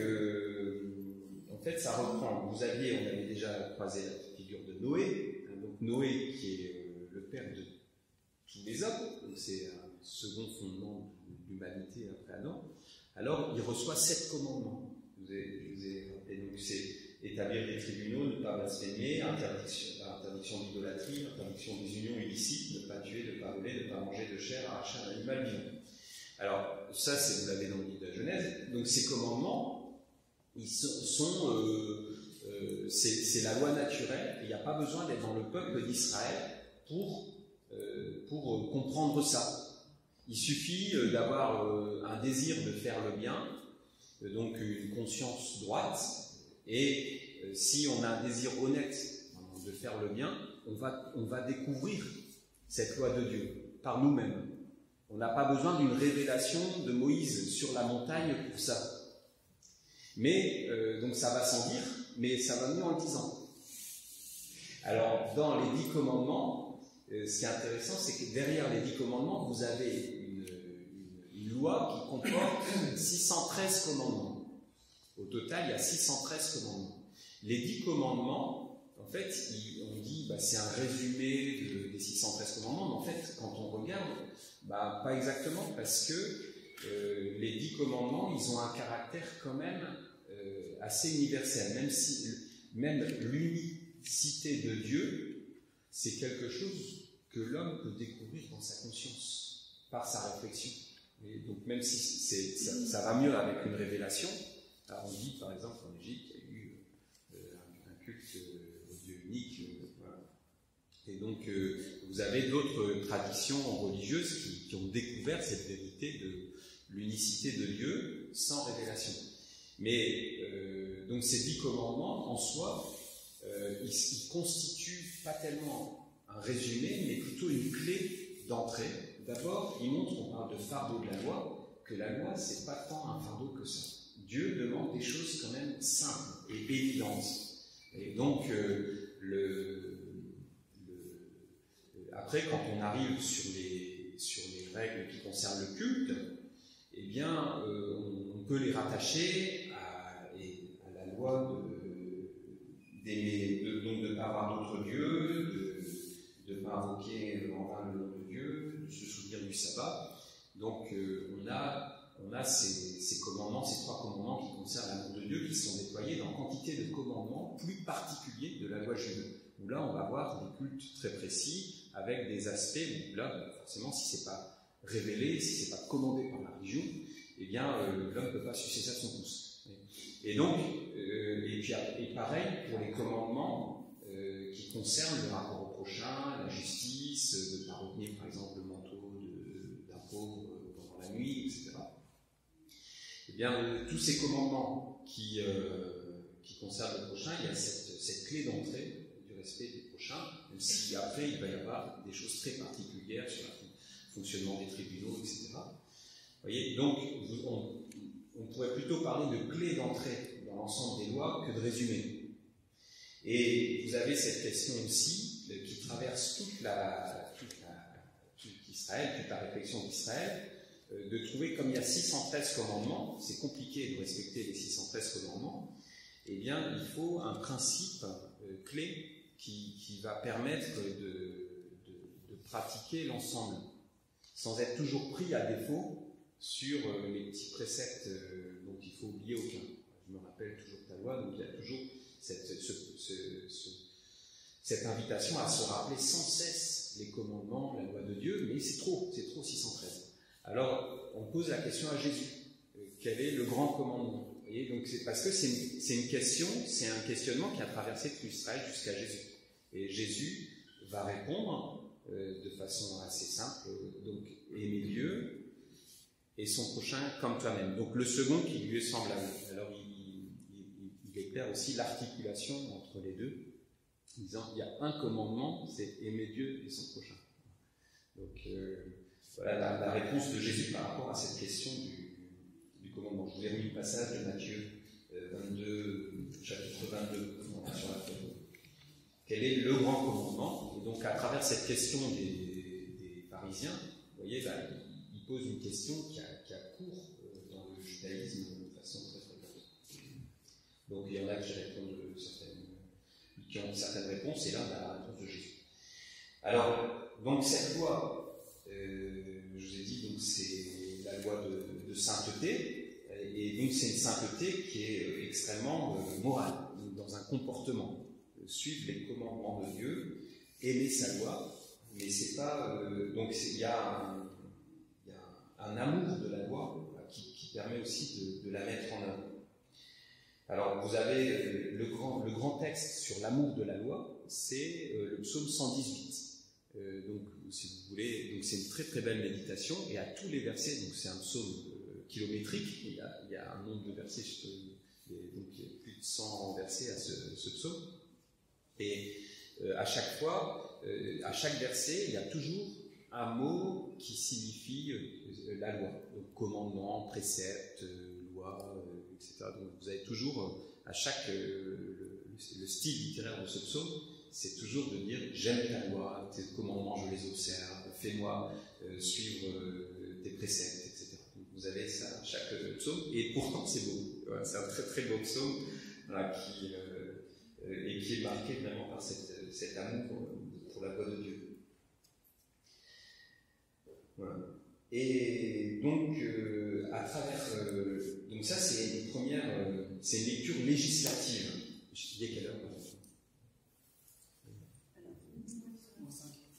en fait, ça reprend. On avait déjà croisé la figure de Noé. Donc Noé, qui est le père de tous les hommes, donc c'est un second fondement de l'humanité après Adam. Alors, il reçoit 7 commandements. Je vous ai rappelé, donc c'est établir des tribunaux, ne pas blasphémer, interdiction d'idolâtrie, interdiction des unions illicites, ne pas tuer, ne pas voler, ne pas manger de chair arrachée à un animal vivant. Alors, ça, vous l'avez dans le livre de la Genèse. Donc, ces commandements, c'est la loi naturelle. Il n'y a pas besoin d'être dans le peuple d'Israël pour comprendre ça. Il suffit d'avoir un désir de faire le bien, donc une conscience droite, et si on a un désir honnête de faire le bien, on va découvrir cette loi de Dieu par nous-mêmes. On n'a pas besoin d'une révélation de Moïse sur la montagne pour ça. Mais, donc ça va sans dire, mais ça va mieux en le disant. Alors, dans les 10 commandements, ce qui est intéressant, c'est que derrière les 10 commandements, vous avez une loi qui comporte 613 commandements. Au total, il y a 613 commandements. Les 10 commandements, en fait, on dit c'est un résumé des 613 commandements, mais en fait, quand on regarde, pas exactement, parce que les 10 commandements, ils ont un caractère quand même assez universel, même l'unicité de Dieu, c'est quelque chose que l'homme peut découvrir dans sa conscience, par sa réflexion. Et donc même si ça va mieux avec une révélation, alors on dit par exemple qu'en Égypte, il y a eu un culte au Dieu unique. Voilà. Et donc vous avez d'autres traditions religieuses qui ont découvert cette vérité de l'unicité de Dieu sans révélation. Mais donc ces 10 commandements en soi, ils constituent pas tellement un résumé, mais plutôt une clé d'entrée. D'abord, ils montrent, on parle de fardeau de la loi, que la loi, c'est pas tant un fardeau que ça. Dieu demande des choses quand même simples et évidentes. Et donc, après, quand on arrive sur les règles qui concernent le culte, eh bien, on peut les rattacher à la loi de ne pas avoir d'autres dieux, de ne pas invoquer en vain le nom de Dieu, de se souvenir du sabbat. Donc, on a ces commandements, ces 3 commandements qui concernent l'amour de Dieu, qui sont déployés dans quantité de commandements plus particuliers de la loi juive. Où là, on va avoir des cultes très précis, avec des aspects où là, forcément, si c'est pas révélé, si c'est pas commandé par la religion, eh bien, l'homme ne peut pas sucer ça de son pouce. Et donc, et pareil pour les commandements qui concernent le rapport au prochain, la justice, de ne pas retenir par exemple le manteau d'un pauvre pendant la nuit, etc. Eh bien, tous ces commandements qui concernent le prochain, il y a cette clé d'entrée du respect du prochain, même si après il va y avoir des choses très particulières sur le fonctionnement des tribunaux, etc. Vous voyez, donc on pourrait plutôt parler de clé d'entrée dans l'ensemble des lois que de résumé. Et vous avez cette question aussi qui traverse toute Israël, toute la réflexion d'Israël, de trouver, comme il y a 613 commandements, c'est compliqué de respecter les 613 commandements, eh bien il faut un principe clé qui va permettre de pratiquer l'ensemble, sans être toujours pris à défaut sur les petits préceptes dont il faut oublier aucun. Je me rappelle toujours ta loi, donc il y a toujours cette invitation à se rappeler sans cesse les commandements, la loi de Dieu, mais c'est trop 613. Alors, on pose la question à Jésus. Quel est le grand commandement? Vous voyez, donc c'est parce que c'est une question, c'est un questionnement qui a traversé tout Israël jusqu'à Jésus. Et Jésus va répondre de façon assez simple, donc aimer Dieu et son prochain comme toi-même. Donc le second qui lui est semblable. Alors il éclaire aussi l'articulation entre les deux, en disant il y a un commandement, c'est aimer Dieu et son prochain. Donc voilà la réponse de Jésus par rapport à cette question du commandement. Je vous ai mis le passage de Matthieu 22, chapitre 22, sur la feuille. Quel est le grand commandement? Et donc à travers cette question des pharisiens, vous voyez, il pose une question qui a cours dans le judaïsme de façon très fréquente. Donc il y en a qui répondent qui ont certaines réponses, et là on a la réponse de Jésus. Alors, donc cette loi, je vous ai dit, donc c'est la loi de sainteté, et donc c'est une sainteté qui est extrêmement morale, dans un comportement. Suivre les commandements de Dieu, aimer sa loi, mais c'est pas. Donc il y a un amour de la loi qui permet aussi de la mettre en œuvre. Alors vous avez le grand texte sur l'amour de la loi, c'est le psaume 118. Donc si vous voulez, donc c'est une très très belle méditation, et à tous les versets, donc c'est un psaume kilométrique, il y a un nombre de versets, donc il y a plus de 100 versets à ce psaume. Et à chaque fois, à chaque verset, il y a toujours un mot qui signifie la loi. Donc commandement, précepte, loi, etc. Donc vous avez toujours, à chaque le style littéraire de ce psaume, c'est toujours de dire j'aime ta loi, tes commandements, je les observe, fais-moi suivre tes préceptes, etc. Donc vous avez ça à chaque psaume, et pourtant c'est beau. Voilà, c'est un très très beau psaume voilà, et qui est marqué vraiment par cet amour pour la loi de Dieu. Voilà. Et donc, à travers... donc ça, c'est une première... c'est une lecture législative. Il y a quelle heure?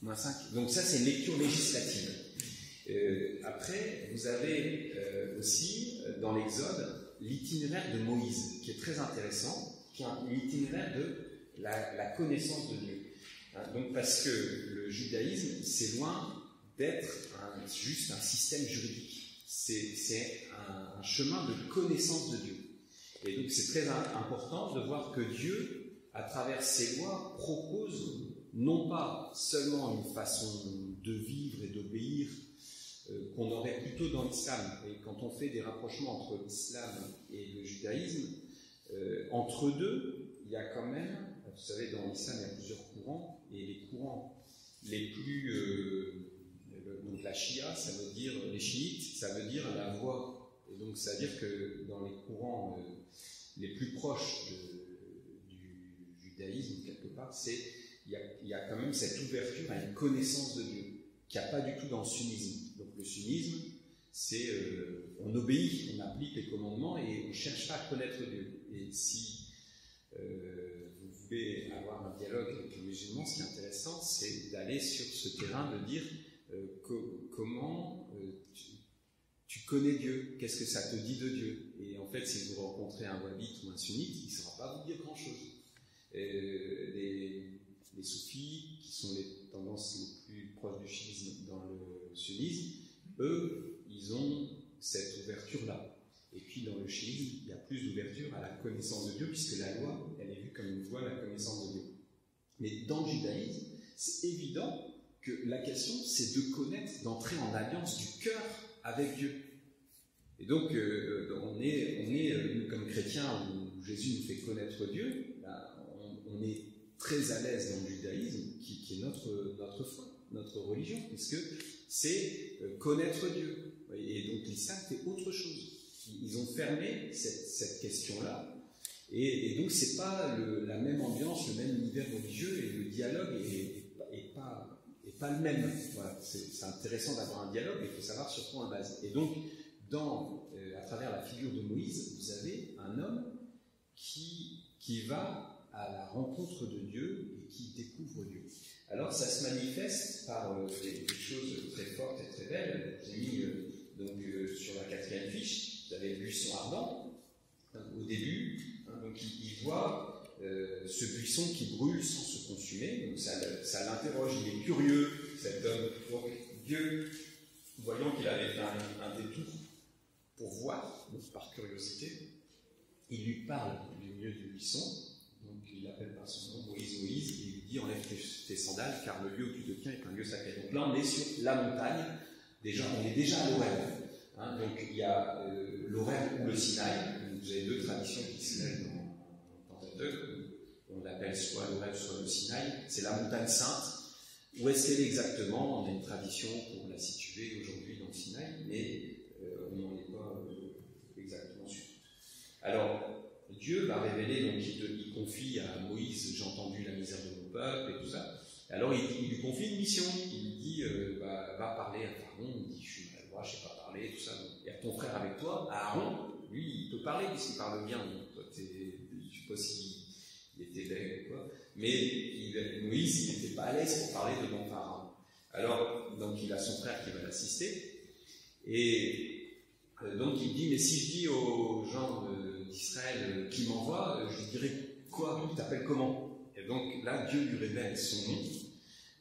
-5. Donc ça, c'est une lecture législative. Après, vous avez aussi, dans l'Exode, l'itinéraire de Moïse, qui est très intéressant, qui est l'itinéraire de la connaissance de Dieu. Hein, donc parce que le judaïsme, c'est loin d'être juste un système juridique. C'est un chemin de connaissance de Dieu. Et donc c'est très important de voir que Dieu, à travers ses lois, propose non pas seulement une façon de vivre et d'obéir qu'on aurait plutôt dans l'islam. Et quand on fait des rapprochements entre l'islam et le judaïsme, entre deux, il y a quand même, vous savez, dans l'islam, il y a plusieurs courants, et les courants les plus... donc la Shia, ça veut dire, les chiites, ça veut dire la voie. Et donc ça veut dire que dans les courants les plus proches du judaïsme, quelque part, il y a quand même cette ouverture à une connaissance de Dieu, qu'il n'y a pas du tout dans le sunnisme. Donc le sunnisme, c'est on obéit, on applique les commandements et on ne cherche pas à connaître Dieu. Et si vous voulez avoir un dialogue avec les musulmans, ce qui est intéressant, c'est d'aller sur ce terrain, de dire comment tu connais Dieu, qu'est-ce que ça te dit de Dieu. Et en fait, si vous rencontrez un wahhabite ou un sunnite, il ne saura pas vous dire grand-chose. Les soufis, qui sont les tendances les plus proches du chiisme dans le sunnisme, eux, ils ont cette ouverture-là. Et puis dans le chiisme, il y a plus d'ouverture à la connaissance de Dieu, puisque la loi, elle est vue comme une voie à la connaissance de Dieu. Mais dans le judaïsme, c'est évident que la question, c'est de connaître, d'entrer en alliance du cœur avec Dieu. Et donc, on est nous, comme chrétiens, où Jésus nous fait connaître Dieu, on est très à l'aise dans le judaïsme, qui est notre foi, notre religion, puisque c'est connaître Dieu. Et donc l'islam fait autre chose. Ils ont fermé cette question-là, et donc c'est pas la même ambiance, le même univers religieux, et le dialogue est pas le même. Voilà, c'est intéressant d'avoir un dialogue, mais il faut savoir sur quoi on le base. Et donc, à travers la figure de Moïse, vous avez un homme qui va à la rencontre de Dieu et qui découvre Dieu. Alors ça se manifeste par des choses très fortes et très belles. J'ai mis sur la 4e fiche, vous avez le buisson ardent, au début, donc il voit ce buisson qui brûle sans se consumer, donc ça l'interroge, il est curieux, cet homme. Donc Dieu, voyant qu'il avait fait un détour pour voir, donc par curiosité, il lui parle du milieu du buisson. Donc il l'appelle par son nom, Moïse, Moïse, et il lui dit enlève tes sandales, car le lieu où tu te tiens est un lieu sacré. Donc là on est sur la montagne, on est déjà à l'Horeb. Donc il y a l'Horeb ou le Sinaï. Vous avez deux traditions qui se lèvent dans Pentateuque. On l'appelle soit l'Horeb, soit le Sinaï. C'est la montagne sainte. Où est-ce qu'elle est exactement? On a une tradition pour la situer aujourd'hui dans le Sinaï, mais on n'en est pas exactement sûr. Alors, Dieu va révéler, donc il confie à Moïse, j'ai entendu la misère de mon peuple et tout ça. Alors il lui confie une mission. Il lui dit, va parler à Pharaon. Il dit, je suis maladroit, je ne sais pas parler, tout ça. Il y a ton frère avec toi, Aaron, lui, il peut parler puisqu'il parle bien. Toi, je ne sais pas s'il était bête ou quoi. Mais Moïse, il n'était pas à l'aise pour parler devant Pharaon. Alors, donc il a son frère qui va l'assister. Et donc il dit, mais si je dis aux gens d'Israël qui m'envoie, je dirais quoi? Tu t'appelles comment? Et donc là, Dieu lui révèle son nom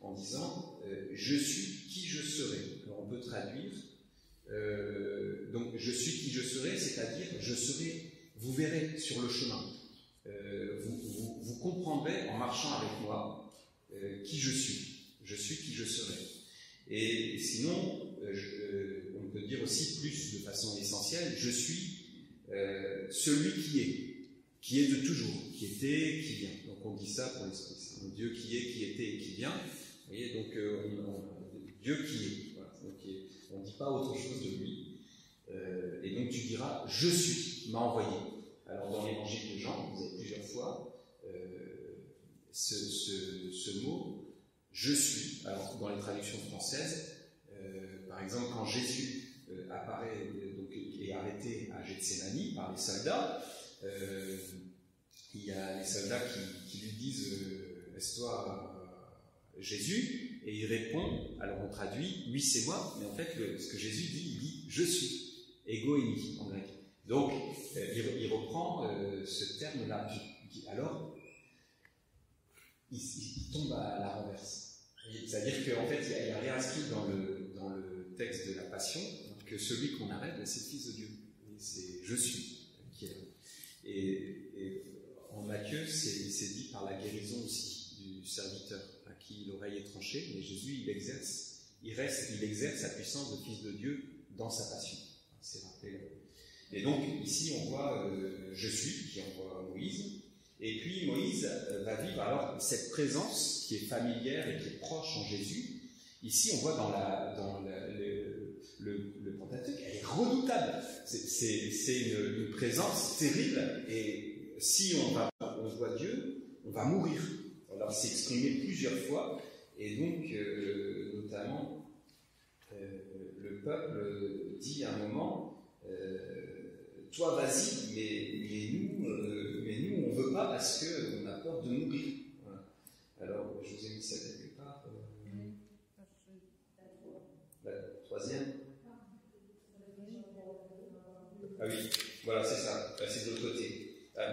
en disant je suis qui je serai. Alors on peut traduire donc je suis qui je serai, c'est-à-dire je serai, vous verrez sur le chemin, vous comprendrez en marchant avec moi qui je suis qui je serai. Et sinon, on peut dire aussi plus de façon essentielle, je suis celui qui est de toujours, qui était, qui vient. Donc on dit ça pour l'Esprit Saint. Un Dieu qui est, qui était et qui vient. Vous voyez, donc Dieu qui est. Voilà. Donc, on ne dit pas autre chose de lui. Et donc tu diras, je suis, m'a envoyé. Alors dans l'évangile de Jean, vous avez plusieurs fois ce mot, je suis. Alors dans les traductions françaises, par exemple, quand Jésus apparaît donc, et est arrêté à Gethsémani par les soldats. Il y a les soldats qui lui disent est-ce toi Jésus? Et il répond, alors on traduit oui c'est moi, mais en fait ce que Jésus dit, il dit je suis, ego eimi en grec. Donc il reprend ce terme-là. Alors il tombe à la renverse. C'est-à-dire qu'en fait il y a réinscrit dans le texte de la Passion que celui qu'on arrête, c'est le Fils de Dieu. Et c'est je suis qui est là. Et en Matthieu, c'est dit par la guérison aussi du serviteur à qui l'oreille est tranchée, mais Jésus, il exerce sa puissance de Fils de Dieu dans sa passion. C'est rappelé. Et donc, ici, on voit je suis, qui envoie Moïse, et puis Moïse va vivre alors cette présence qui est familière et qui est proche en Jésus. Ici, on voit dans le Pentateuque, elle est redoutable. C'est une présence terrible, et si on voit Dieu, on va mourir. Alors, c'est exprimé plusieurs fois, et donc, notamment, le peuple dit à un moment, toi vas-y, mais nous, on ne veut pas parce qu'on a peur de mourir. Voilà. Alors, je vous ai mis ça quelque part. La troisième. Ah oui, voilà, c'est ça, c'est de l'autre côté.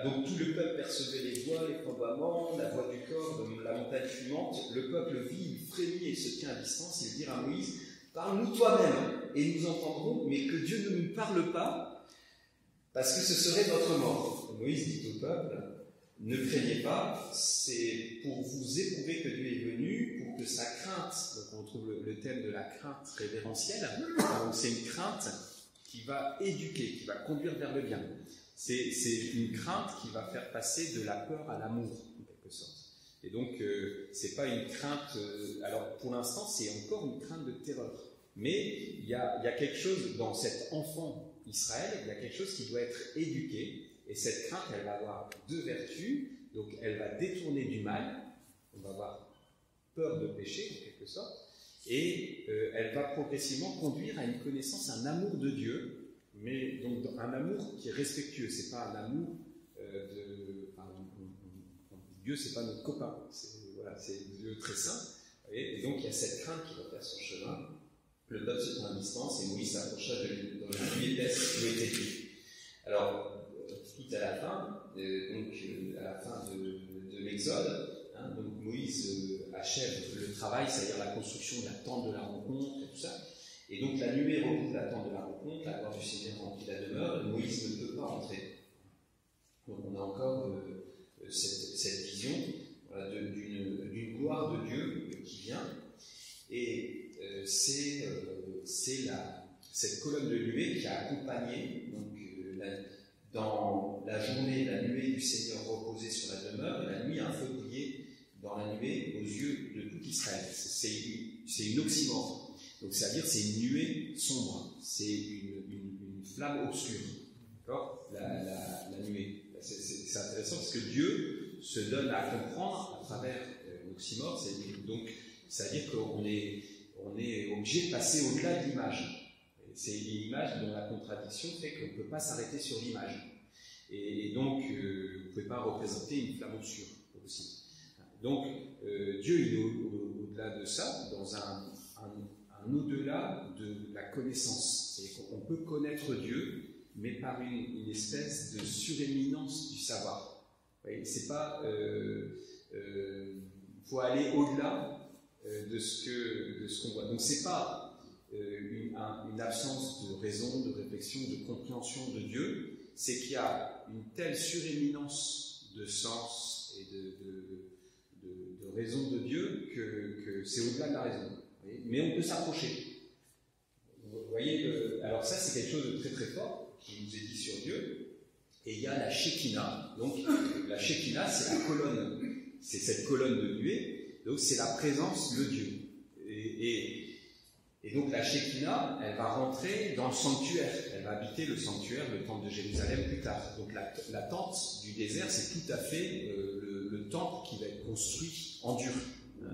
Donc tout le peuple percevait les voix, les flamboiements, la voix du corps, de la montagne fumante. Le peuple vit, il frémit et se tient à distance. Il dit à Moïse, parle-nous toi-même et nous entendrons, mais que Dieu ne nous parle pas, parce que ce serait notre mort. Moïse dit au peuple, ne craignez pas, c'est pour vous éprouver que Dieu est venu, pour que sa crainte, donc on retrouve le thème de la crainte révérentielle, donc c'est une crainte qui va éduquer, qui va conduire vers le bien. C'est une crainte qui va faire passer de la peur à l'amour, en quelque sorte. Et donc, c'est pas une crainte... alors, pour l'instant, c'est encore une crainte de terreur. Mais il y a quelque chose dans cet enfant Israël, il y a quelque chose qui doit être éduqué. Et cette crainte, elle va avoir deux vertus. Donc, elle va détourner du mal. On va avoir peur de péché, en quelque sorte. Et elle va progressivement conduire à une connaissance, un amour de Dieu, mais donc un amour qui est respectueux. C'est pas un amour Dieu, c'est pas notre copain. C'est Dieu très saint. Et donc il y a cette crainte qui va faire son chemin. Le peuple se tient à distance et Moïse s'approcha dans la nuit épaisse où était Dieu. Alors, tout à la fin, à la fin de l'Exode, donc Moïse achève le travail, c'est-à-dire la construction de la tente de la rencontre et tout ça. Et donc la nuée recouvre la tente de la rencontre, la gloire du Seigneur remplit la demeure, et Moïse ne peut pas rentrer. Donc on a encore cette vision d'une gloire de Dieu qui vient, et c'est cette colonne de nuée qui a accompagné, donc, dans la journée, la nuée du Seigneur reposait sur la demeure, et la nuit un feu brillait dans la nuée aux yeux de tout Israël. C'est une oxymore. Donc, c'est-à-dire, c'est une nuée sombre, c'est une flamme obscure. D'accord ? La nuée. C'est intéressant parce que Dieu se donne à comprendre à travers l'oxymore, donc, c'est-à-dire qu'on est obligé de passer au-delà de l'image. C'est une image dont la contradiction fait qu'on ne peut pas s'arrêter sur l'image. Et donc, vous ne pouvez pas représenter une flamme obscure aussi. Donc, Dieu, il est au-delà de ça, dans un au-delà de la connaissance. C'est-à-dire qu'on peut connaître Dieu, mais par une espèce de suréminence du savoir. C'est pas... faut aller au-delà de ce qu'on voit. Donc, c'est pas une absence de raison, de réflexion, de compréhension de Dieu, c'est qu'il y a une telle suréminence de sens et de raison de Dieu que c'est au-delà de la raison. Mais on peut s'approcher. Vous voyez, alors ça c'est quelque chose de très très fort qui nous est dit sur Dieu. Et il y a la Shekinah. Donc la Shekinah, c'est la colonne, c'est cette colonne de nuée. Donc c'est la présence de Dieu. Et donc la Shekinah, elle va rentrer dans le sanctuaire. Elle va habiter le sanctuaire, le temple de Jérusalem plus tard. Donc la tente du désert, c'est tout à fait le temple qui va être construit en dur.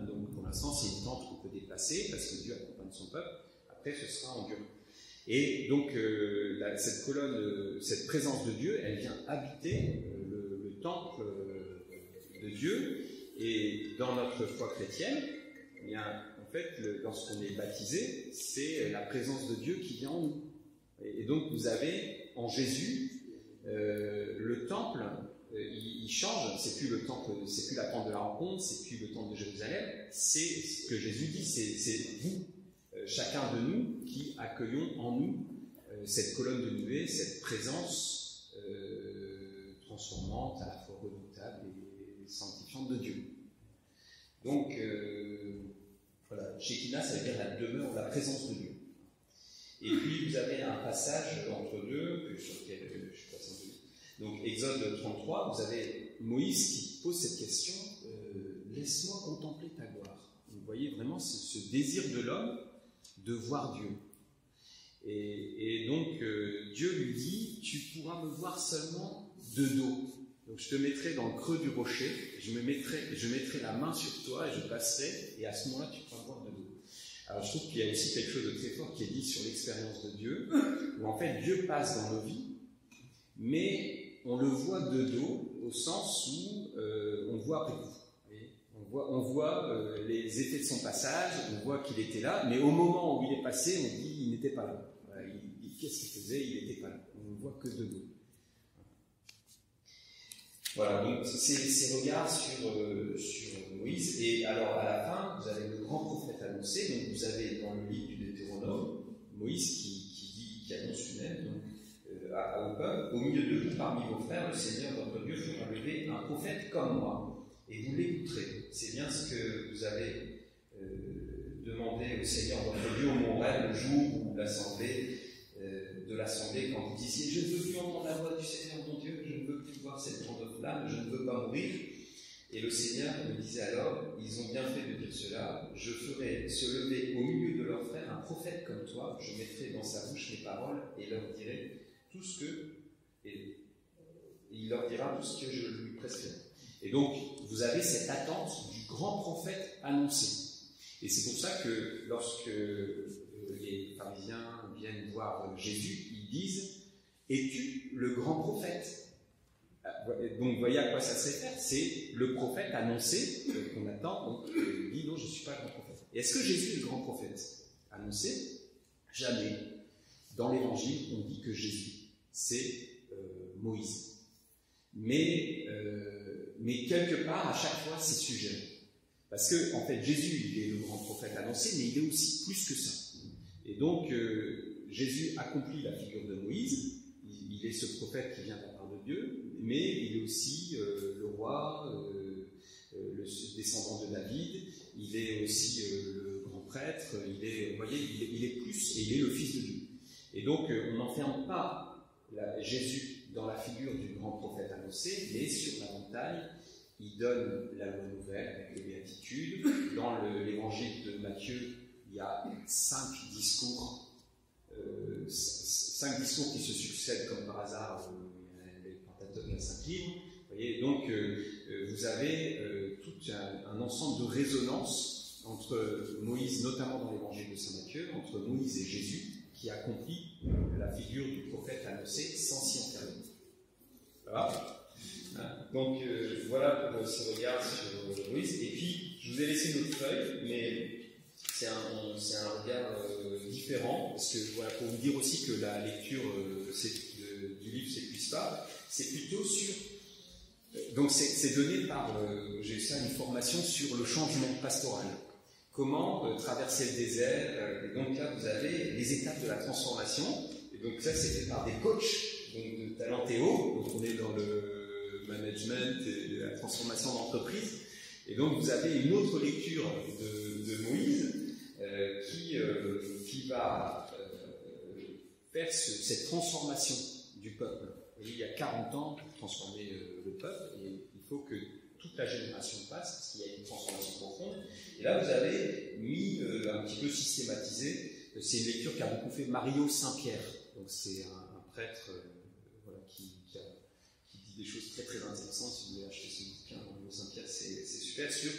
Donc pour l'instant, c'est une tente qu'on peut déplacer parce que Dieu accompagne son peuple. Après, ce sera en dur. Et donc, cette colonne, cette présence de Dieu, elle vient habiter le temple de Dieu. Et dans notre foi chrétienne, eh bien, en fait, lorsqu'on est baptisé, c'est la présence de Dieu qui vient en nous. Et donc, vous avez en Jésus le temple, il change. C'est plus le temple, c'est plus la tente de la rencontre, c'est plus le temple de Jérusalem. C'est ce que Jésus dit, c'est vous. Chacun de nous qui accueillons en nous cette colonne de nuée, cette présence transformante, à la fois redoutable et sanctifiante de Dieu. Donc, voilà, Shekinah, ça veut dire la demeure, la présence de Dieu. Et puis, vous avez un passage entre deux, sur lequel je passe un peu. Donc, Exode 33, vous avez Moïse qui pose cette question, laisse-moi contempler ta gloire. Vous voyez vraiment ce désir de l'homme de voir Dieu. Et donc, Dieu lui dit, tu pourras me voir seulement de dos. Donc, je te mettrai dans le creux du rocher, je mettrai la main sur toi et je passerai, et à ce moment-là, tu pourras me voir de dos. Alors, je trouve qu'il y a aussi quelque chose de très fort qui est dit sur l'expérience de Dieu, où en fait, Dieu passe dans nos vies, mais on le voit de dos, au sens où on le voit après coup. On voit les effets de son passage, on voit qu'il était là, mais au moment où il est passé, on dit qu'il n'était pas là. Voilà, qu'est-ce qu'il faisait? Il n'était pas là. On ne voit que de dos. Voilà, donc ces regards sur Moïse. Et alors, à la fin, vous avez le grand prophète annoncé. Donc, vous avez dans le livre du Deutéronome, Moïse qui annonce lui-même au peuple, au milieu de vous, parmi vos frères, le Seigneur votre Dieu fera lever un prophète comme moi. Et vous l'écouterez. C'est bien ce que vous avez demandé au Seigneur votre Dieu au Mont Horeb, le jour où de l'assemblée, quand vous disiez « Je ne veux plus entendre la voix du Seigneur mon Dieu, je ne veux plus voir cette grande flamme, je ne veux pas mourir. » Et le Seigneur me disait alors « Ils ont bien fait de dire cela, je ferai se lever au milieu de leurs frères un prophète comme toi, je mettrai dans sa bouche mes paroles et leur dirai tout ce que... » Et il leur dira tout ce que je lui prescrirai. Et donc, vous avez cette attente du grand prophète annoncé. Et c'est pour ça que lorsque les pharisiens viennent voir Jésus, ils disent « Es-tu le grand prophète ?» Donc, vous voyez à quoi ça se réfère? C'est le prophète annoncé qu'on attend. Donc, il dit « Non, je ne suis pas le grand prophète. » Et est-ce que Jésus est le grand prophète annoncé? Jamais. Dans l'Évangile, on dit que Jésus, c'est Moïse. Mais quelque part, à chaque fois, c'est sujet. Parce que, en fait, Jésus, il est le grand prophète annoncé, mais il est aussi plus que ça. Et donc, Jésus accomplit la figure de Moïse. Il est ce prophète qui vient de la part de Dieu, mais il est aussi le roi, le descendant de David. Il est aussi le grand prêtre. Vous voyez, il est plus, et il est le fils de Dieu. Et donc, on n'enferme pas Jésus dans la figure du grand prophète annoncé, mais sur la montagne, il donne la loi nouvelle avec les béatitudes. Dans l'évangile de Matthieu, il y a 5 discours qui se succèdent comme par hasard. Les Pentateuque, il y a 5 livres. Vous voyez, donc, vous avez tout un ensemble de résonances entre Moïse, notamment dans l'évangile de Saint Matthieu, entre Moïse et Jésus, qui accomplit la figure du prophète annoncé sans s'y enfermer. Voilà. Donc voilà pour ce regard sur Moïse. Et puis, je vous ai laissé une autre feuille, mais c'est un regard différent, parce que voilà, pour vous dire aussi que la lecture du livre ne s'épuise pas, c'est plutôt sur... donc c'est donné par... j'ai eu ça, une formation sur le changement pastoral. Comment traverser le désert. Et donc là, vous avez les étapes de la transformation. Et donc ça, c'est fait par des coachs, donc de Talentéo. Donc on est dans le management et la transformation d'entreprise. Et donc vous avez une autre lecture de Moïse qui va faire cette transformation du peuple. Il y a 40 ans pour transformer le peuple, et il faut que toute la génération passe, parce qu'il y a une transformation profonde. Et là, vous avez mis un petit peu systématisé. C'est une lecture qu'a beaucoup fait Mario Saint-Pierre. Donc c'est un prêtre voilà, qui dit des choses très très intéressantes. Si vous voulez acheter ce bouquin, Mario Saint-Pierre, c'est super, sur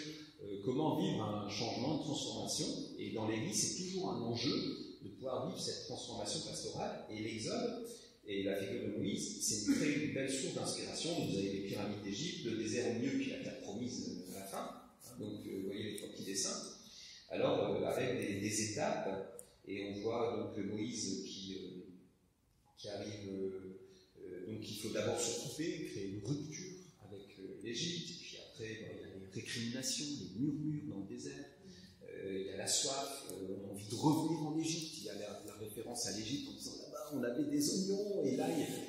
comment vivre un changement, une transformation. Et dans l'Église, c'est toujours un enjeu de pouvoir vivre cette transformation pastorale. Et l'Exode et la figure de Moïse, c'est une très belle source d'inspiration. Vous avez les pyramides d'Égypte, le désert au milieu, puis la terre promise à la fin. Donc, vous voyez les trois petits dessins. Alors, avec des étapes, et on voit donc Moïse qui arrive, donc il faut d'abord se couper, créer une rupture avec l'Égypte, puis après, il y a les récriminations, les murmures dans le désert, il y a la soif, on a envie de revenir en Égypte, il y a la référence à l'Égypte en disant là-bas on avait des oignons, et là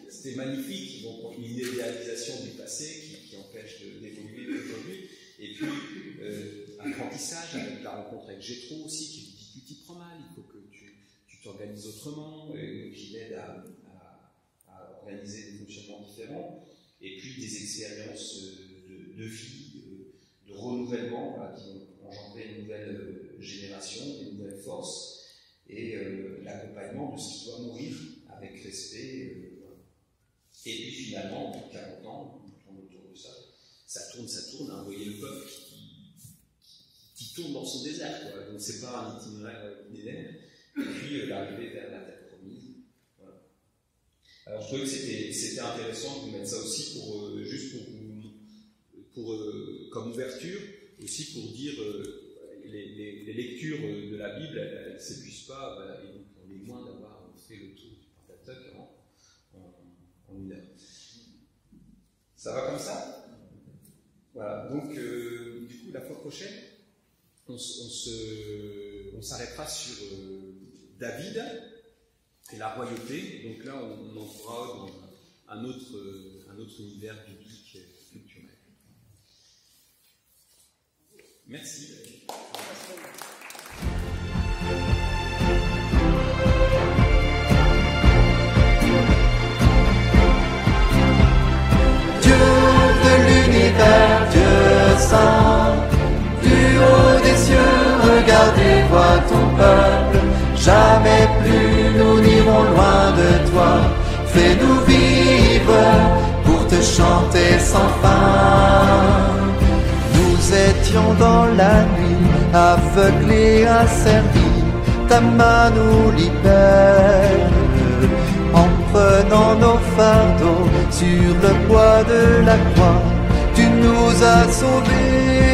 c'était magnifique, donc une idéalisation du passé qui empêche d'évoluer aujourd'hui. Et puis, apprentissage avec la rencontre avec Jéthro aussi, qui lui dit tu t'y prends mal, il faut que tu t'organises autrement, qui l'aide à organiser des fonctionnements différents. Et puis des expériences de vie, de renouvellement, voilà, qui vont engendrer une nouvelle génération, une nouvelle force, et l'accompagnement de ce qui doit mourir avec respect. Et puis finalement, en 40 ans, on tourne autour de ça. Ça tourne, hein, vous voyez le peuple qui tourne dans son désert, quoi. Donc c'est pas un itinéraire linéaire, et puis l'arrivée vers la terre promise. Voilà. Alors je trouvais que c'était intéressant de vous mettre ça aussi comme ouverture, aussi pour dire les lectures de la Bible, elles ne s'épuisent pas, et donc on est loin d'avoir fait le tour du Pentateuque en une heure. Ça va comme ça? Voilà, donc du coup la fois prochaine, on s'arrêtera sur David et la royauté. Donc là, on entrera dans un autre univers biblique culturel. Merci. Dieu de l'univers, Dieu saint, du haut des cieux, regarde et vois ton peuple. Jamais plus nous n'irons loin de toi. Fais-nous vivre pour te chanter sans fin. Nous étions dans la nuit, aveuglés, asservis. Ta main nous libère. En prenant nos fardeaux sur le poids de la croix, tu nous as sauvés.